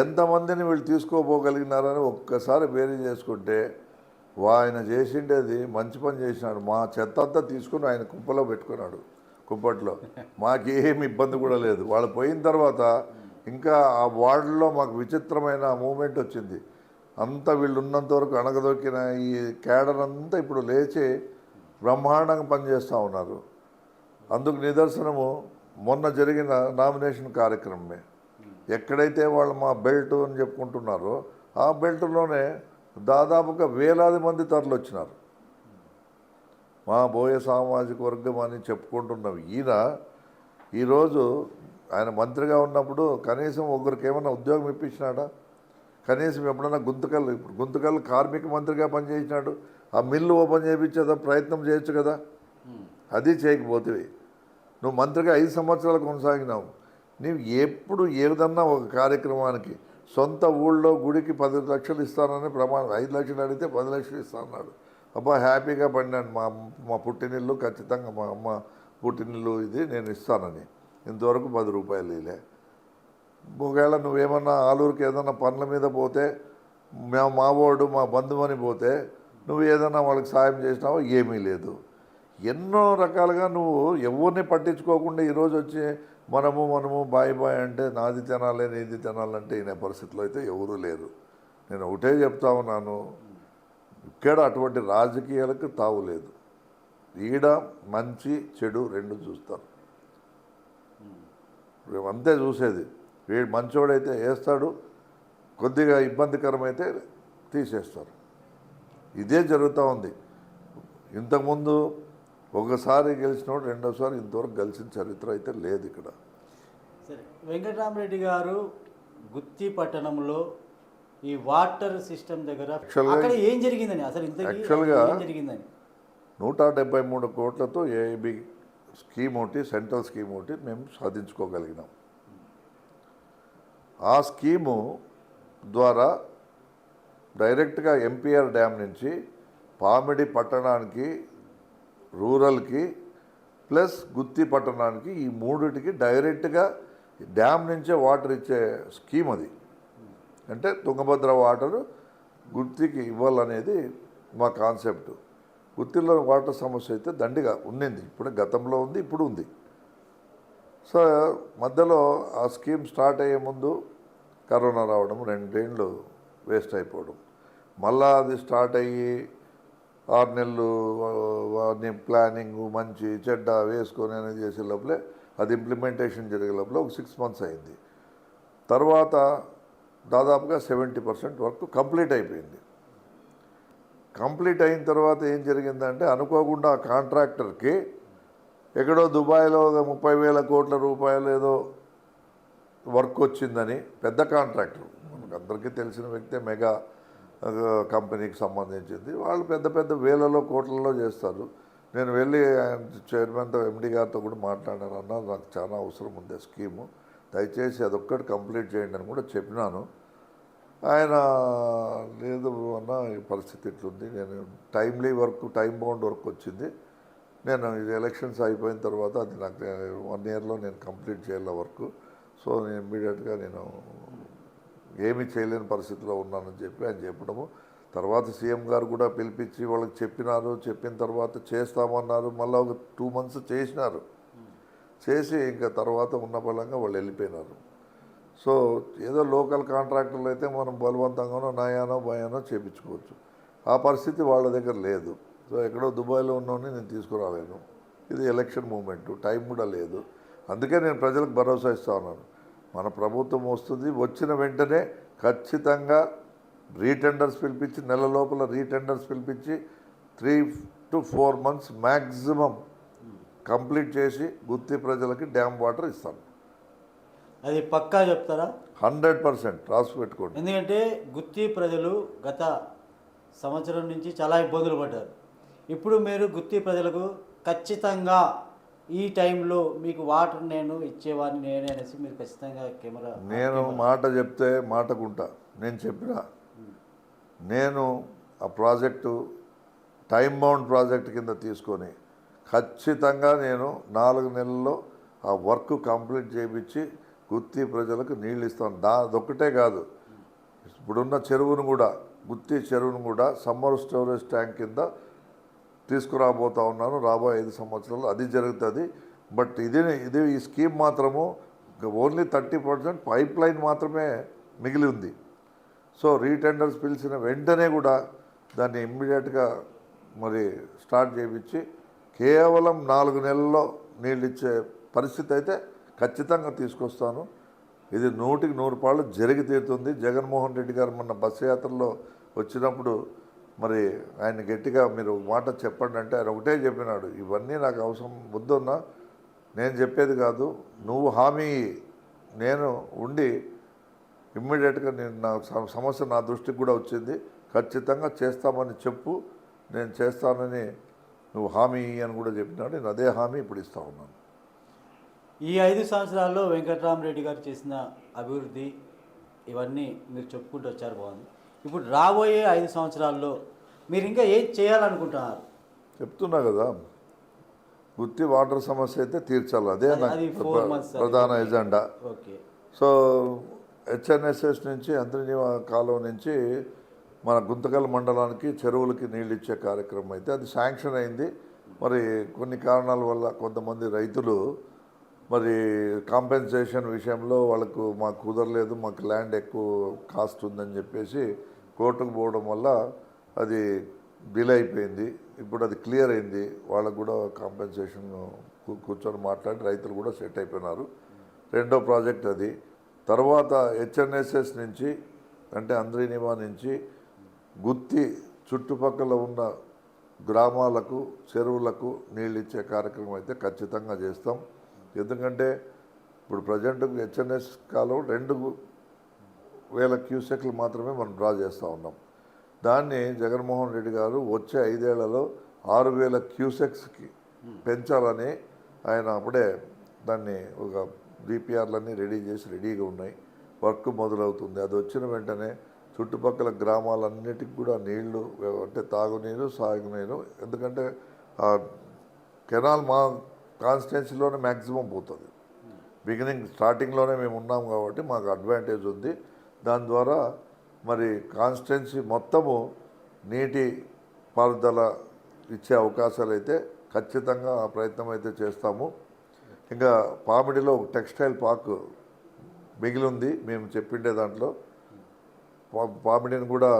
ఎంతమందిని వీళ్ళు తీసుకోపోగలిగినారని ఒక్కసారి బేరీ చేసుకుంటే ఆయన చేసిండేది మంచి పని చేసినాడు. మా చెత్త అంతా తీసుకుని ఆయన కుప్పలో పెట్టుకున్నాడు, కుప్పట్లో. మాకేమి ఇబ్బంది కూడా లేదు. వాళ్ళు పోయిన తర్వాత ఇంకా ఆ వార్డులో మాకు విచిత్రమైన మూమెంట్ వచ్చింది. అంతా వీళ్ళు ఉన్నంత వరకు అణగదొక్కిన ఈ క్యాడర్ అంతా ఇప్పుడు లేచి బ్రహ్మాండంగా పనిచేస్తూ ఉన్నారు. అందుకు నిదర్శనము మొన్న జరిగిన నామినేషన్ కార్యక్రమమే. ఎక్కడైతే వాళ్ళు మా బెల్ట్ అని చెప్పుకుంటున్నారో ఆ బెల్ట్లోనే దాదాపుగా వేలాది మంది తరలి వచ్చినారు. మా బోయ సామాజిక వర్గం అని చెప్పుకుంటున్నవి ఈయన ఈరోజు ఆయన మంత్రిగా ఉన్నప్పుడు కనీసం ఒకరికి ఏమన్నా ఉద్యోగం ఇప్పించినాడా? కనీసం ఎప్పుడన్నా గుంతకల్ కార్మిక మంత్రిగా పనిచేసినాడు. ఆ మిల్లు ఓపెన్ చేయించేదా ప్రయత్నం చేయొచ్చు కదా, అది చేయకపోతే. నువ్వు మంత్రిగా 5 సంవత్సరాలు కొనసాగినావు. నీవు ఎప్పుడు ఏదన్నా ఒక కార్యక్రమానికి సొంత ఊళ్ళో గుడికి 10 లక్షలు ఇస్తానని ప్రమాణం, 5 లక్షలు అడిగితే 10 లక్షలు ఇస్తానన్నాడు. అబ్బా హ్యాపీగా పడినాను, మా పుట్టినిల్లు ఖచ్చితంగా మా అమ్మ పుట్టినిల్లు ఇది నేను ఇస్తానని. ఇంతవరకు 10 రూపాయలు ఇలే. ఒకవేళ నువ్వేమన్నా ఆలూరుకి ఏదన్నా పనుల మీద పోతే, మా వాడు మా బంధువని పోతే నువ్వు ఏదన్నా వాళ్ళకి సాయం చేసినావో ఏమీ లేదు. ఎన్నో రకాలుగా నువ్వు ఎవరిని పట్టించుకోకుండా ఈరోజు వచ్చి మనము బాయ్ అంటే నాది తినాలి నీది తినాలంటే ఈయన పరిస్థితిలో అయితే ఎవరూ లేరు. నేను ఒకటే చెప్తా ఉన్నాను, ఇక్కడ అటువంటి రాజకీయాలకు తావు లేదు. ఈడ మంచి చెడు 2 చూస్తారు. అంతే చూసేది. వీడు మంచోడైతే వేస్తాడు, కొద్దిగా ఇబ్బందికరమైతే తీసేస్తారు. ఇదే జరుగుతూ ఉంది. ఇంతకుముందు ఒకసారి గెలిచినోడు రెండోసారి ఇంతవరకు గెలిచిన చరిత్ర అయితే లేదు ఇక్కడ. సరే, వెంకటరామరెడ్డి గారు గుత్తి పట్టణంలో ఈ వాటర్ సిస్టమ్ దగ్గర అక్కడ ఏం జరిగిందని, అసలు యాక్చువల్గా ఏం జరిగిందని 173 కోట్లతో ఏఐబి స్కీమ్ ఒకటి, సెంట్రల్ స్కీమ్ ఒకటి మేము సాధించుకోగలిగినాం. ఆ స్కీము ద్వారా డైరెక్ట్గా ఎంపీఆర్ డ్యామ్ నుంచి పామిడి పట్టణానికి, రూరల్కి ప్లస్ గుత్తి పట్టణానికి, ఈ 3టికి డైరెక్ట్గా డ్యామ్ నుంచే వాటర్ ఇచ్చే స్కీమ్ అది. అంటే తుంగభద్ర వాటరు గుత్తికి ఇవ్వాలనేది మా కాన్సెప్ట్. గుత్తిలో వాటర్ సమస్య అయితే దండిగా ఉండింది, ఇప్పుడు గతంలో ఉంది, ఇప్పుడు ఉంది. సో మధ్యలో ఆ స్కీమ్ స్టార్ట్ అయ్యే ముందు కరోనా రావడం, 2 ఏళ్ళు వేస్ట్ అయిపోవడం, మళ్ళా అది స్టార్ట్ అయ్యి 6 నెలలు అన్ని ప్లానింగు మంచి చెడ్డ వేసుకొని అనేది చేసే లోపలే అది ఇంప్లిమెంటేషన్ జరిగే లోపల ఒక 6 months అయింది. తర్వాత దాదాపుగా 70% వర్క్ కంప్లీట్ అయిపోయింది. కంప్లీట్ అయిన తర్వాత ఏం జరిగిందంటే అనుకోకుండా ఆ కాంట్రాక్టర్కి ఎక్కడో దుబాయ్లో 30,000 కోట్ల రూపాయలు ఏదో వర్క్ వచ్చిందని, పెద్ద కాంట్రాక్టర్, మనకు అందరికీ తెలిసిన వ్యక్తే, మెగా కంపెనీకి సంబంధించింది. వాళ్ళు పెద్ద పెద్ద వేలలో కోట్లలో చేస్తారు. నేను వెళ్ళి చైర్మన్తో ఎండి గారితో కూడా మాట్లాడాను. అన్న నాకు చాలా అవసరం ఉంది స్కీము, దయచేసి అదొక్కటి కంప్లీట్ చేయండి అని కూడా చెప్పినాను. ఆయన లేదు అన్న ఈ పరిస్థితి ఇట్లుంది, నేను timely work, time bound work వచ్చింది, నేను ఇది ఎలక్షన్స్ అయిపోయిన తర్వాత అది నాకు 1 yearలో నేను కంప్లీట్ చేయాలి వర్క్, సో నేను ఇమ్మీడియట్గా నేను ఏమీ చేయలేని పరిస్థితిలో ఉన్నానని చెప్పి ఆయన చెప్పడము. తర్వాత సీఎం గారు కూడా పిలిపించి వాళ్ళకి చెప్పినారు. చెప్పిన తర్వాత చేస్తామన్నారు. మళ్ళీ ఒక 2 months చేసినారు. చేసి ఇంకా తర్వాత ఉన్న బలంగా వాళ్ళు వెళ్ళిపోయినారు. సో ఏదో లోకల్ కాంట్రాక్టర్లు అయితే మనం బలవంతంగానో నయానో భయానో చేయించుకోవచ్చు. ఆ పరిస్థితి వాళ్ళ దగ్గర లేదు. సో ఎక్కడో దుబాయ్లో ఉన్నోని నేను తీసుకురాలేను. ఇది ఎలక్షన్ మూమెంట్, టైం కూడా లేదు. అందుకే నేను ప్రజలకు భరోసా ఇస్తా ఉన్నాను. మన ప్రభుత్వం వస్తుంది, వచ్చిన వెంటనే ఖచ్చితంగా రీటెండర్స్ పిలిపించి, నెల లోపల రీటెండర్స్ పిలిపించి 3 to 4 months మ్యాక్సిమం కంప్లీట్ చేసి గుత్తి ప్రజలకి డ్యామ్ వాటర్ ఇస్తాను. అది పక్కా చెప్తారా? 100% రాసి పెట్టుకోండి. ఎందుకంటే గుత్తి ప్రజలు గత సంవత్సరం నుంచి చాలా ఇబ్బందులు పడ్డారు. ఇప్పుడు మీరు గుత్తి ప్రజలకు ఖచ్చితంగా ఈ టైంలో మీకు వాటర్ నేను ఇచ్చేవాడిని నేనే అనేసి మీరు ఖచ్చితంగా కెమెరా, నేను మాట చెప్తే మాటకుంటా. నేను చెప్పిన నేను ఆ ప్రాజెక్టు టైం బౌండ్ ప్రాజెక్ట్ కింద తీసుకొని ఖచ్చితంగా నేను 4 నెలల్లో ఆ వర్క్ కంప్లీట్ చేయించి గుత్తి ప్రజలకు నీళ్ళు ఇస్తాను. అదొక్కటే కాదు, ఇప్పుడున్న చెరువును కూడా, గుత్తి చెరువును కూడా సమ్మర్ స్టోరేజ్ ట్యాంక్ కింద తీసుకురాబోతా ఉన్నాను రాబోయే 5 సంవత్సరాలు. అది జరుగుతుంది. బట్ ఇది ఈ స్కీమ్ మాత్రము ఓన్లీ 30% పైప్ లైన్ మాత్రమే మిగిలి ఉంది. సో రీటెండర్స్ పిలిచిన వెంటనే కూడా దాన్ని ఇమ్మీడియట్గా మరి స్టార్ట్ చేయించి కేవలం 4 నెలల్లో నీళ్ళు ఇచ్చే పరిస్థితి అయితే ఖచ్చితంగా తీసుకొస్తాను. ఇది 100కి 100 జరిగి తీరుతుంది. జగన్మోహన్ రెడ్డి గారు మొన్న బస్సు యాత్రలో వచ్చినప్పుడు మరి ఆయన గట్టిగా మీరు మాట చెప్పండి అంటే ఆయన ఒకటే చెప్పినాడు, ఇవన్నీ నాకు అవసరం వద్దన్నా, నేను చెప్పేది కాదు, నువ్వు హామీ నేను ఉండి ఇమ్మీడియట్గా నేను నా సమస్య నా దృష్టికి కూడా వచ్చింది, ఖచ్చితంగా చేస్తామని చెప్పు, నేను చేస్తానని నువ్వు హామీ అని కూడా చెప్పినాడు. నేను అదే హామీ ఇప్పుడు ఇస్తా ఉన్నాను. ఈ 5 సంవత్సరాల్లో వెంకట్రామరెడ్డి గారు చేసిన అభివృద్ధి ఇవన్నీ మీరు చెప్పుకుంటూ వచ్చారు, బాగుంది. ఇప్పుడు రాబోయే 5 సంవత్సరాల్లో మీరు ఇంకా ఏం చేయాలనుకుంటున్నారు? చెప్తున్నా కదా, గుత్తి వాటర్ సమస్య అయితే తీర్చాలి, అదే అది నాకు 4 months ప్రధాన ఎజెండా. ఓకే. సో హెచ్ఎన్ఎస్ఎస్ నుంచి అంతర్జీవ కాలువ నుంచి మన గుంతకల్ మండలానికి చెరువులకి నీళ్ళు ఇచ్చే కార్యక్రమం అయితే అది శాంక్షన్ అయింది. మరి కొన్ని కారణాల వల్ల కొంతమంది రైతులు మరి కాంపెన్సేషన్ విషయంలో వాళ్ళకు మాకు కుదరలేదు, మాకు ల్యాండ్ ఎక్కువ కాస్ట్ ఉందని చెప్పేసి కోర్టుకు పోవడం వల్ల అది డిలే అయిపోయింది. ఇప్పుడు అది క్లియర్ అయింది. వాళ్ళకు కూడా కాంపెన్సేషన్ కూర్చొని మాట్లాడి రైతులు కూడా సెట్ అయిపోయినారు. రెండో ప్రాజెక్ట్ అది. తర్వాత హెచ్ఎన్ఎస్ఎస్ నుంచి అంటే అంద్రీనివా నుంచి గుత్తి చుట్టుపక్కల ఉన్న గ్రామాలకు చెరువులకు నీళ్ళు ఇచ్చే కార్యక్రమం అయితే ఖచ్చితంగా చేస్తాం. ఎందుకంటే ఇప్పుడు ప్రజెంట్ హెచ్ఎన్ఎస్ కాలువ 2,000 క్యూసెక్లు మాత్రమే మనం డ్రా చేస్తూ ఉన్నాం. దాన్ని జగన్మోహన్ రెడ్డి గారు వచ్చే 5 ఏళ్లలో 6,000 క్యూసెక్స్కి పెంచాలని ఆయన అప్పుడే దాన్ని ఒక డిపిఆర్లన్నీ రెడీ చేసి రెడీగా ఉన్నాయి. వర్క్ మొదలవుతుంది. అది వచ్చిన వెంటనే చుట్టుపక్కల గ్రామాలన్నిటికి కూడా నీళ్లు అంటే తాగునీరు, సాగునీరు, ఎందుకంటే ఆ కెనాల్ మా కాన్స్టిట్యున్సీలోనే మ్యాక్సిమం పోతుంది. స్టార్టింగ్లోనే మేము ఉన్నాం కాబట్టి మాకు అడ్వాంటేజ్ ఉంది. దాని ద్వారా మరి కాన్స్టిట్యున్సీ మొత్తము నీటి పారుదల ఇచ్చే అవకాశాలు అయితే ఖచ్చితంగా ఆ ప్రయత్నం అయితే చేస్తాము. ఇంకా పామిడిలో ఒక టెక్స్టైల్ పార్క్ మిగిలి ఉంది మేము చెప్పిండే దాంట్లో. పామిడిని కూడా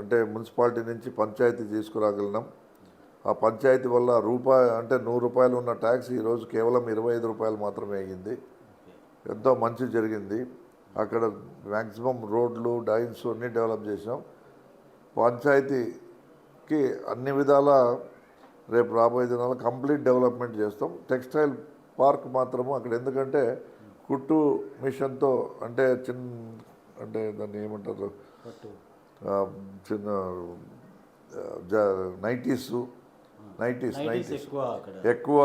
అంటే మున్సిపాలిటీ నుంచి పంచాయతీ తీసుకురాగలిగినాం. ఆ పంచాయతీ వల్ల రూపాయి అంటే ₹100 ఉన్న ట్యాక్స్ ఈరోజు కేవలం ₹25 మాత్రమే అయ్యింది. ఎంతో మంచి జరిగింది. అక్కడ మ్యాక్సిమం రోడ్లు డ్రైన్స్ అన్నీ డెవలప్ చేసాం. పంచాయతీకి అన్ని విధాల రేపు రాబోయే దినాల్లో కంప్లీట్ డెవలప్మెంట్ చేస్తాం. టెక్స్టైల్ పార్క్ మాత్రము అక్కడ ఎందుకంటే కుట్టు మిషన్తో అంటే అంటే దాన్ని ఏమంటారు ఆ, చిన్న నైటీస్ ఎక్కువ అక్కడ ఎక్కువ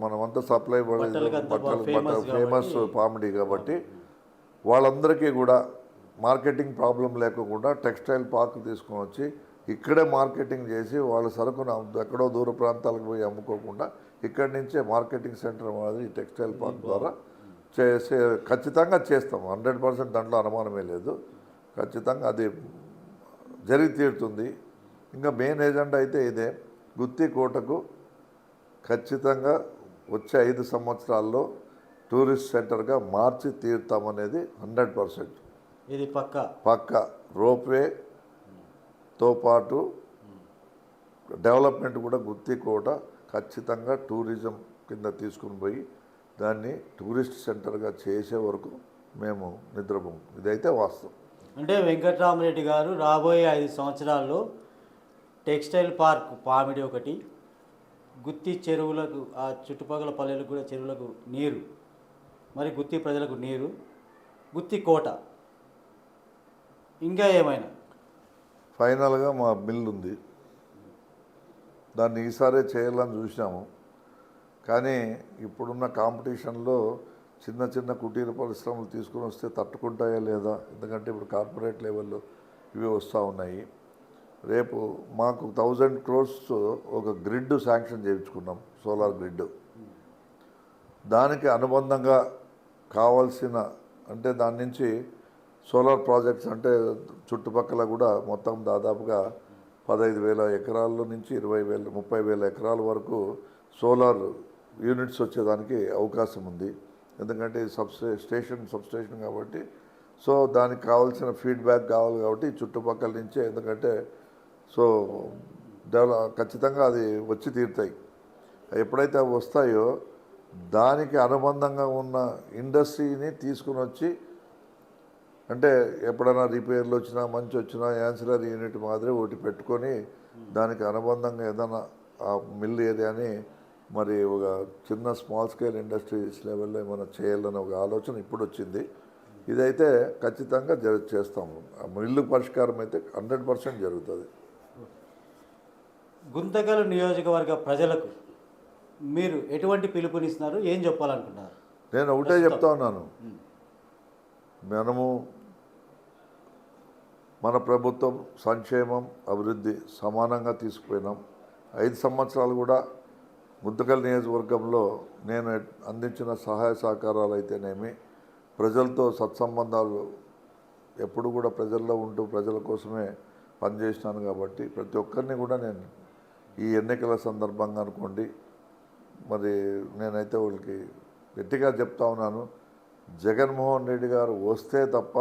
మనమంతా సప్లై బట్టలకంతా బట్టలు famous ఫేమస్ కాబట్టి. పామిడి కాబట్టి వాళ్ళందరికీ కూడా మార్కెటింగ్ ప్రాబ్లం లేకుండా టెక్స్టైల్ పార్క్ తీసుకొని వచ్చి ఇక్కడే మార్కెటింగ్ చేసి వాళ్ళ సరుకును ఎక్కడో దూర ప్రాంతాలకు పోయి అమ్ముకోకుండా ఇక్కడి నుంచే మార్కెటింగ్ సెంటర్ అనేది టెక్స్టైల్ పార్క్ ద్వారా చేసే ఖచ్చితంగా చేస్తాం. 100% దాంట్లో అనుమానమే లేదు. ఖచ్చితంగా అది జరిగి తీరుతుంది. ఇంకా మెయిన్ ఏజెండా అయితే ఇదే, గుత్తి కోటకు ఖచ్చితంగా వచ్చే 5 సంవత్సరాల్లో టూరిస్ట్ సెంటర్గా మార్చి తీరుతామనేది 100%. ఇది పక్క రోప్వేతో పాటు డెవలప్మెంట్ కూడా గుత్తి కోట ఖచ్చితంగా టూరిజం కింద తీసుకుని పోయి దాన్ని టూరిస్ట్ సెంటర్గా చేసే వరకు మేము నిద్రపోము. ఇదైతే వాస్తవం. అంటే వెంకట్రామరెడ్డి గారు రాబోయే 5 సంవత్సరాల్లో టెక్స్టైల్ పార్క్ పామిడి ఒకటి, గుత్తి చెరువులకు ఆ చుట్టుపక్కల పల్లెలకు కూడా చెరువులకు నీరు, మరి గుత్తి ప్రజలకు నీరు, గుత్తి కోట, ఇంకా ఏమైనా ఫైనల్గా మా మిల్ ఉంది. దాన్ని ఈసారే చేయాలని చూసినాము. కానీ ఇప్పుడున్న కాంపిటీషన్లో చిన్న చిన్న కుటీర పరిశ్రమలు తీసుకొని వస్తే తట్టుకుంటాయా లేదా, ఎందుకంటే ఇప్పుడు కార్పొరేట్ లెవెల్లో ఇవి వస్తూ ఉన్నాయి. రేపు మాకు 1000 crores ఒక గ్రిడ్ శాంక్షన్ చేయించుకున్నాం, సోలార్ గ్రిడ్. దానికి అనుబంధంగా కావాల్సిన అంటే దాని నుంచి సోలార్ ప్రాజెక్ట్స్ అంటే చుట్టుపక్కల కూడా మొత్తం దాదాపుగా 15,000 ఎకరాల నుంచి 30,000 ఎకరాల వరకు సోలార్ యూనిట్స్ వచ్చేదానికి అవకాశం ఉంది. ఎందుకంటే సబ్స్టేషన్ కాబట్టి సో దానికి కావాల్సిన ఫీడ్బ్యాక్ కావాలి కాబట్టి చుట్టుపక్కల నుంచే, ఎందుకంటే సో ఖచ్చితంగా అది వచ్చి తీరుతాయి. ఎప్పుడైతే అవి వస్తాయో దానికి అనుబంధంగా ఉన్న ఇండస్ట్రీని తీసుకుని వచ్చి అంటే ఎప్పుడైనా రిపేర్లు వచ్చినా మంచి వచ్చినా యాన్సిలరీ యూనిట్ మాదిరి ఒకటి పెట్టుకొని దానికి అనుబంధంగా ఏదైనా ఆ మిల్ ఏరియాని మరి ఒక చిన్న స్మాల్ స్కేల్ ఇండస్ట్రీస్ లెవెల్లో ఏమైనా చేయాలని ఒక ఆలోచన ఇప్పుడు వచ్చింది. ఇదైతే ఖచ్చితంగా చేస్తాము. ఆ మిల్లు పరిష్కారం అయితే 100% జరుగుతుంది. గుంతకల్ నియోజకవర్గ ప్రజలకు మీరు ఎటువంటి పిలుపునిస్తున్నారు, ఏం చెప్పాలనుకుంటున్నారు? నేను ఒకటే చెప్తా ఉన్నాను, మన ప్రభుత్వం సంక్షేమం అభివృద్ధి సమానంగా తీసుకుపోయినాం. 5 సంవత్సరాలు కూడా గుంతకల్ నియోజకవర్గంలో నేను అందించిన సహాయ సహకారాలు అయితేనేమి, ప్రజలతో సత్సంబంధాలు ఎప్పుడు కూడా ప్రజల్లో ఉంటూ ప్రజల కోసమే పనిచేసినాను. కాబట్టి ప్రతి ఒక్కరిని కూడా నేను ఈ ఎన్నికల సందర్భంగా అనుకోండి, మరి నేనైతే వాళ్ళకి గట్టిగా చెప్తా ఉన్నాను, జగన్మోహన్ రెడ్డి గారు వస్తే తప్ప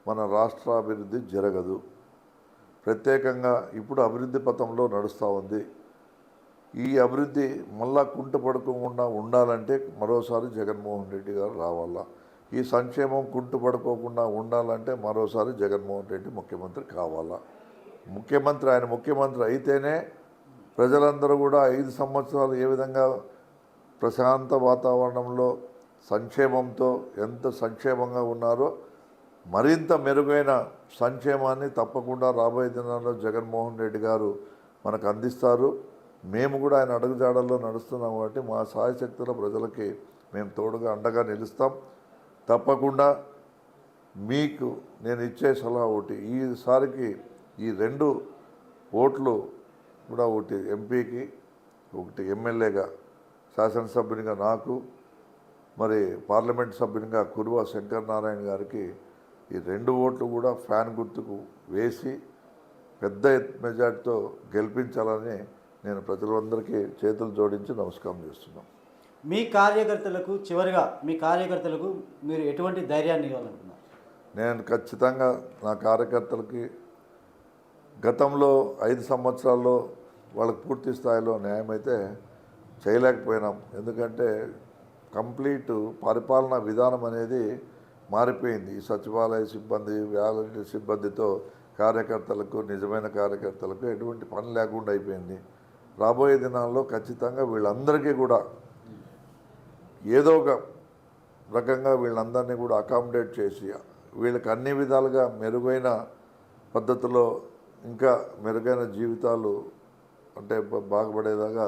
మన రాష్ట్ర అభివృద్ధి జరగదు. ప్రత్యేకంగా ఇప్పుడు అభివృద్ధి పథంలో నడుస్తూ ఉంది. ఈ అభివృద్ధి మళ్ళా కుంటుపడుకోకుండా ఉండాలంటే మరోసారి జగన్మోహన్ రెడ్డి గారు రావాలా. ఈ సంక్షేమం కుంటుపడుకోకుండా ఉండాలంటే మరోసారి జగన్మోహన్ రెడ్డి ముఖ్యమంత్రి కావాలా. ఆయన ముఖ్యమంత్రి అయితేనే ప్రజలందరూ కూడా 5 సంవత్సరాలు ఏ విధంగా ప్రశాంత వాతావరణంలో సంక్షేమంతో ఎంత సంక్షేమంగా ఉన్నారో మరింత మెరుగైన సంక్షేమాన్ని తప్పకుండా రాబోయే దినాల్లో జగన్మోహన్ రెడ్డి గారు మనకు అందిస్తారు. మేము కూడా ఆయన అడుగుజాడల్లో నడుస్తున్నాం కాబట్టి మా సాయశక్తుల ప్రజలకి మేము తోడుగా అండగా నిలుస్తాం. తప్పకుండా మీకు నేను ఇచ్చే సలహా ఒకటి, ఈసారికి ఈ 2 ఓట్లు కూడా, ఒకటి ఎంపీకి ఒకటి ఎమ్మెల్యేగా శాసనసభ్యునిగా నాకు, మరి పార్లమెంట్ సభ్యునిగా కురువ శంకర్ నారాయణ గారికి ఈ 2 ఓట్లు కూడా ఫ్యాన్ గుర్తుకు వేసి పెద్ద మెజార్టీతో గెలిపించాలని నేను ప్రజలందరికీ చేతులు జోడించి నమస్కారం చేస్తున్నాను. చివరిగా మీ కార్యకర్తలకు మీరు ఎటువంటి ధైర్యాన్ని ఇవ్వాలనుకున్నారు? నేను ఖచ్చితంగా నా కార్యకర్తలకి గతంలో 5 సంవత్సరాల్లో వాళ్ళకి పూర్తి స్థాయిలో న్యాయం అయితే చేయలేకపోయినాం. ఎందుకంటే కంప్లీట్ పరిపాలనా విధానం అనేది మారిపోయింది. ఈ సచివాలయ సిబ్బంది, వాలంటీర్ సిబ్బందితో కార్యకర్తలకు, నిజమైన కార్యకర్తలకు ఎటువంటి పని లేకుండా అయిపోయింది. రాబోయే దినాల్లో ఖచ్చితంగా వీళ్ళందరికీ కూడా ఏదో ఒక రకంగా వీళ్ళందరినీ కూడా అకామిడేట్ చేసి వీళ్ళకి అన్ని విధాలుగా మెరుగైన పద్ధతిలో ఇంకా మెరుగైన జీవితాలు అంటే బాగుపడేలాగా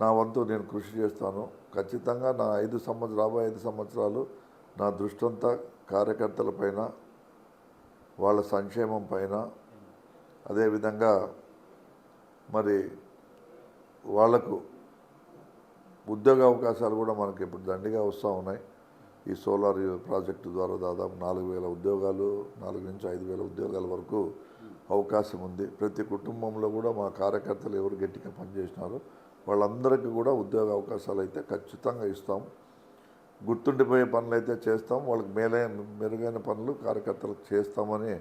నా వంతు నేను కృషి చేస్తాను. ఖచ్చితంగా నా రాబోయే 5 సంవత్సరాలు నా దృష్టంతా కార్యకర్తల పైన, వాళ్ళ సంక్షేమం పైన, అదేవిధంగా మరి వాళ్లకు ఉద్యోగ అవకాశాలు కూడా మనకి ఇప్పుడు దండిగా వస్తూ ఉన్నాయి. ఈ సోలార్ ప్రాజెక్టు ద్వారా దాదాపు 4,000 ఉద్యోగాలు, 4 నుంచి 5,000 ఉద్యోగాల వరకు అవకాశం ఉంది. ప్రతి కుటుంబంలో కూడా మా కార్యకర్తలు ఎవరు గట్టిగా పనిచేసినారో వాళ్ళందరికీ కూడా ఉద్యోగ అవకాశాలు అయితే ఖచ్చితంగా ఇస్తాం. గుర్తుండిపోయే పనులు అయితే చేస్తాం. వాళ్ళకి మెరుగైన పనులు కార్యకర్తలకు చేస్తామని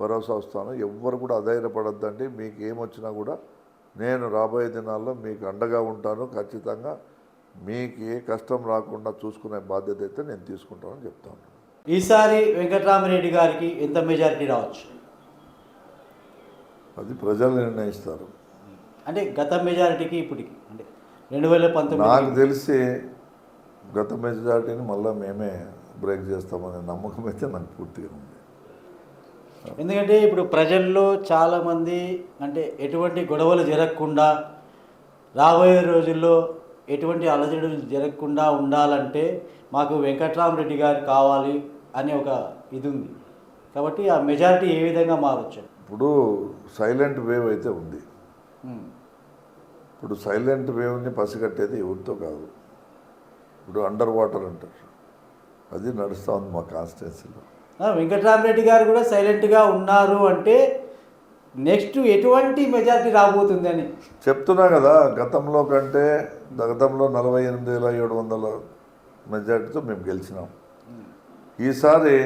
భరోసా వస్తాను. ఎవ్వరు కూడా అధైర్యపడద్దండి. మీకు ఏమొచ్చినా కూడా నేను రాబోయే దినాల్లో మీకు అండగా ఉంటాను. ఖచ్చితంగా మీకు ఏ కష్టం రాకుండా చూసుకునే బాధ్యత అయితే నేను తీసుకుంటానని చెప్తాను. ఈసారి వెంకట్రామరెడ్డి గారికి ఎంత మెజారిటీ రావచ్చు? అది ప్రజలు నిర్ణయిస్తారు. అంటే గత మెజారిటీకి ఇప్పటికి అంటే 2019 నాకు తెలిసి గత మెజారిటీని మళ్ళీ మేమే బ్రేక్ చేస్తామనే నమ్మకం అయితే నాకు పూర్తిగా ఉంది. ఎందుకంటే ఇప్పుడు ప్రజల్లో చాలామంది అంటే ఎటువంటి గొడవలు జరగకుండా, రాబోయే రోజుల్లో ఎటువంటి అలజడులు జరగకుండా ఉండాలంటే మాకు వెంకట్రామరెడ్డి గారు కావాలి అనే ఒక ఇది ఉంది. కాబట్టి ఆ మెజారిటీ ఏ విధంగా మారచ్చు? ఇప్పుడు సైలెంట్ వేవ్ అయితే ఉంది. ఇప్పుడు సైలెంట్ వేవ్ని పసిగట్టేది ఎవరితో కాదు. ఇప్పుడు అండర్ వాటర్ అంటారు, అది నడుస్తూ ఉంది మా కాన్స్టిట్యున్సీలో. వెంకట్రామరెడ్డి గారు కూడా సైలెంట్గా ఉన్నారు అంటే నెక్స్ట్ ఎటువంటి మెజారిటీ రాబోతుంది అని చెప్తున్నా కదా. గతంలో 48,700 మెజారిటీతో మేము గెలిచినాం. ఈసారి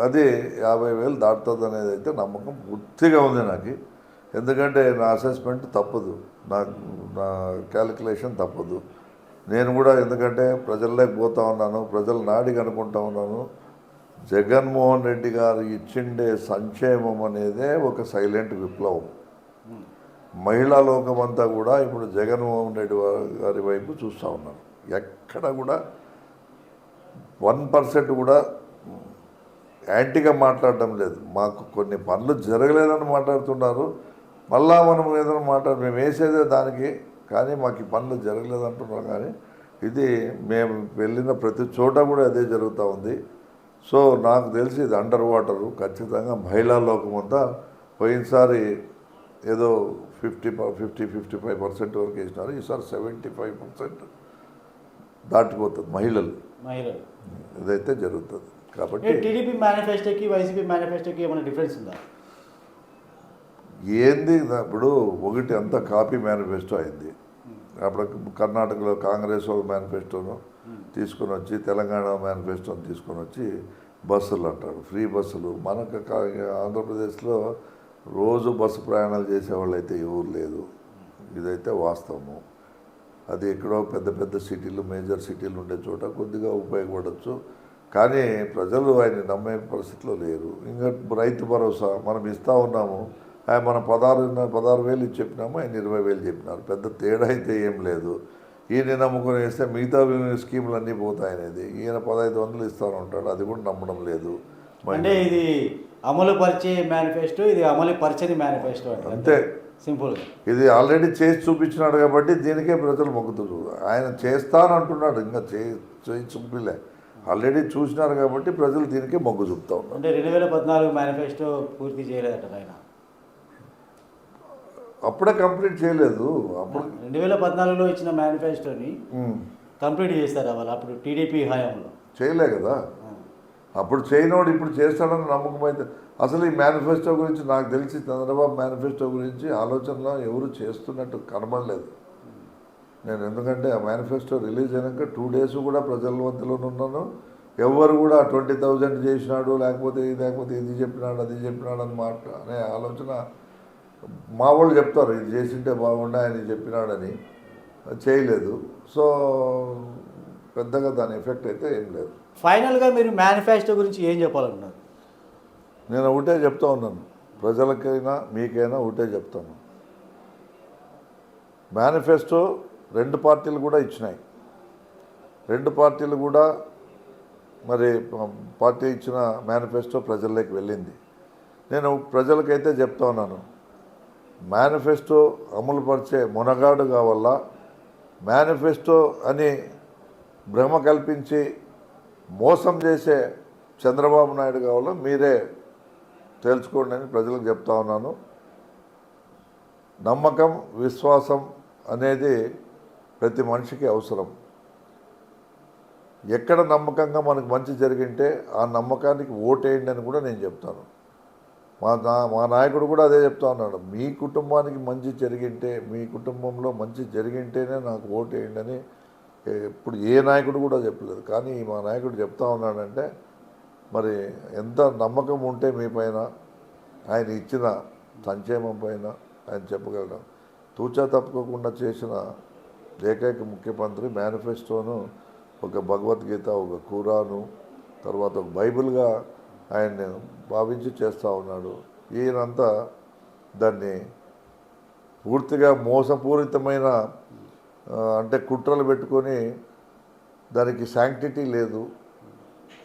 అది 50,000 దాటుతుంది అనేది అయితే నమ్మకం పూర్తిగా ఉంది నాకు. ఎందుకంటే నా అసెస్మెంట్ తప్పదు, నా క్యాలిక్యులేషన్ తప్పదు. నేను కూడా ఎందుకంటే ప్రజల్లోకి పోతా ఉన్నాను, ప్రజల నాడికి అనుకుంటా ఉన్నాను. జగన్మోహన్ రెడ్డి గారు ఇచ్చిండే సంక్షేమం అనేదే ఒక సైలెంట్ విప్లవం. మహిళా లోకమంతా కూడా ఇప్పుడు జగన్మోహన్ రెడ్డి గారి వైపు చూస్తూ ఉన్నారు. ఎక్కడ కూడా 1% కూడా యాంటీగా మాట్లాడడం లేదు. మాకు కొన్ని పనులు జరగలేదని మాట్లాడుతున్నారు. మళ్ళా మనం ఏదైనా మేము వేసేదే దానికి, కానీ మాకు ఈ పనులు జరగలేదంటున్నాం. కానీ ఇది మేము వెళ్ళిన ప్రతి చోట కూడా అదే జరుగుతూ ఉంది. సో నాకు తెలిసి ఇది అండర్ వాటరు. ఖచ్చితంగా మహిళా లోకమంతా పోయినసారి ఏదో 50-55% వరకు వేసినారు. ఈసారి 75% దాటిపోతుంది మహిళలు. ఇదైతే జరుగుతుంది. కాబట్టి టీడీపీ మేనిఫెస్టోకి వైసీపీ మేనిఫెస్టోకి ఏమైనా డిఫరెన్స్ ఉందా? ఏంది ఇప్పుడు ఒకటి అంతా కాపీ మేనిఫెస్టో అయింది. అప్పుడు కర్ణాటకలో కాంగ్రెస్ వాళ్ళ మేనిఫెస్టోను తీసుకొని వచ్చి, తెలంగాణ మేనిఫెస్టోని తీసుకొని వచ్చి బస్సులు అంటారు, ఫ్రీ బస్సులు. మనకు ఆంధ్రప్రదేశ్లో రోజు బస్సు ప్రయాణాలు చేసేవాళ్ళు అయితే ఎవరు లేదు. ఇదైతే వాస్తవము. అది ఎక్కడో పెద్ద పెద్ద సిటీలు, మేజర్ సిటీలు ఉండే చోట కొద్దిగా ఉపయోగపడవచ్చు. కానీ ప్రజలు ఆయన్ని నమ్మే పరిస్థితిలో లేరు. ఇంకా రైతు భరోసా మనం ఇస్తూ ఉన్నాము. మనం 16,000 ఇచ్చి చెప్పినాము, ఆయన 20,000 చెప్పినారు. పెద్ద తేడా అయితే ఏం లేదు. ఈయన నమ్ముకొని వేస్తే మిగతా స్కీములు అన్నీ పోతాయనేది. ఈయన 1,500 ఇస్తాను ఉంటాడు, అది కూడా నమ్మడం లేదు. అంటే ఇది అమలు పరిచే మేనిఫెస్టో, ఇది అమలు పరిచని మేనిఫెస్టో అంతే సింపుల్. ఇది ఆల్రెడీ చేసి చూపించినాడు కాబట్టి దీనికే ప్రజలు మొక్కుతున్నారు. ఆయన చేస్తానంటున్నాడు, ఇంకా చేసి చూపిలే. ఆల్రెడీ చూసినారు కాబట్టి ప్రజలు దీనికే మొగ్గు చూపుతా ఉన్నారు. అంటే 2014 మేనిఫెస్టో పూర్తి చేయలేదట ఆయన. అప్పుడే కంప్లీట్ చేయలేదు. అప్పుడు 2014లో ఇచ్చిన మేనిఫెస్టోని కంప్లీట్ చేస్తారా వాళ్ళు? అప్పుడు టీడీపీ హయాంలో చేయలే కదా. అప్పుడు చేయనోడు ఇప్పుడు చేస్తాడని నమ్మకం అయితే. అసలు ఈ మేనిఫెస్టో గురించి నాకు తెలిసి చంద్రబాబు మేనిఫెస్టో గురించి ఆలోచనలో ఎవరు చేస్తున్నట్టు కనబడలేదు నేను. ఎందుకంటే ఆ మేనిఫెస్టో రిలీజ్ అయినాక 2 days కూడా ప్రజల మధ్యలోనే ఉన్నాను. ఎవరు కూడా 20,000 చేసినాడు, లేకపోతే ఇది చెప్పినాడు, అది చెప్పినాడు అనే ఆలోచన మా వాళ్ళు చెప్తారు ఇది చేసింటే బాగుండే ఆయన చెప్పినాడని, చేయలేదు. సో పెద్దగా దాని ఎఫెక్ట్ అయితే ఏం లేదు. ఫైనల్గా మీరు మేనిఫెస్టో గురించి ఏం చెప్పాలన్నారు? నేను ఒకటే చెప్తా ఉన్నాను, ప్రజలకైనా మీకైనా ఒకటే చెప్తాను. మేనిఫెస్టో రెండు పార్టీలు కూడా ఇచ్చినాయి. రెండు పార్టీలు కూడా మరి పార్టీ ఇచ్చిన మేనిఫెస్టో ప్రజల్లోకి వెళ్ళింది. నేను ప్రజలకైతే చెప్తా ఉన్నాను, మేనిఫెస్టో అమలుపరిచే మునగాడు కావాలా, మేనిఫెస్టో అని భ్రమ కల్పించి మోసం చేసే చంద్రబాబు నాయుడు కావాలో మీరే తేల్చుకోండి అని ప్రజలకు చెప్తా ఉన్నాను. నమ్మకం, విశ్వాసం అనేది ప్రతి మనిషికి అవసరం. ఎక్కడ నమ్మకంగా మనకు మంచి జరిగింటే ఆ నమ్మకానికి ఓటేయండి అని కూడా నేను చెప్తాను. మా నాయకుడు కూడా అదే చెప్తా ఉన్నాడు, మీ కుటుంబానికి మంచి జరిగింటే, మీ కుటుంబంలో మంచి జరిగింటేనే నాకు ఓటేయండి అని ఇప్పుడు ఏ నాయకుడు కూడా చెప్పలేదు. కానీ మా నాయకుడు చెప్తా ఉన్నాడంటే మరి ఎంత నమ్మకం ఉంటే మీ పైన, ఆయన ఇచ్చిన సంక్షేమం పైన ఆయన చెప్పగలడు. తూచా తప్పుకోకుండా చేసిన ఏకైక ముఖ్యమంత్రి మేనిఫెస్టోను ఒక భగవద్గీత, ఒక ఖురాను, తర్వాత ఒక బైబిల్గా ఆయన్ని భావించి చేస్తూ ఉన్నాడు. ఈయనంతా దాన్ని పూర్తిగా మోసపూరితమైన అంటే కుట్రలు పెట్టుకొని దానికి శాంక్టిటీ లేదు,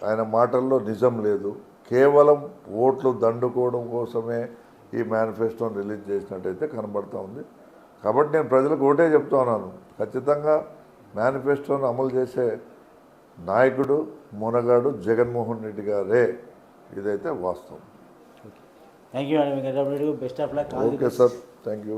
ఆయన మాటల్లో నిజం లేదు, కేవలం ఓట్లు దండుకోవడం కోసమే ఈ మేనిఫెస్టోని రిలీజ్ చేసినట్టయితే కనబడుతూ ఉంది. కాబట్టి నేను ప్రజలకు ఒకటే చెప్తా ఉన్నాను, ఖచ్చితంగా మేనిఫెస్టోను అమలు చేసే నాయకుడు మునగాడు జగన్మోహన్ రెడ్డి గారే, ఇదైతే వాస్తవం. థ్యాంక్ యూ అండి Venkataramareddy, best of luck. Okay sir, thank you.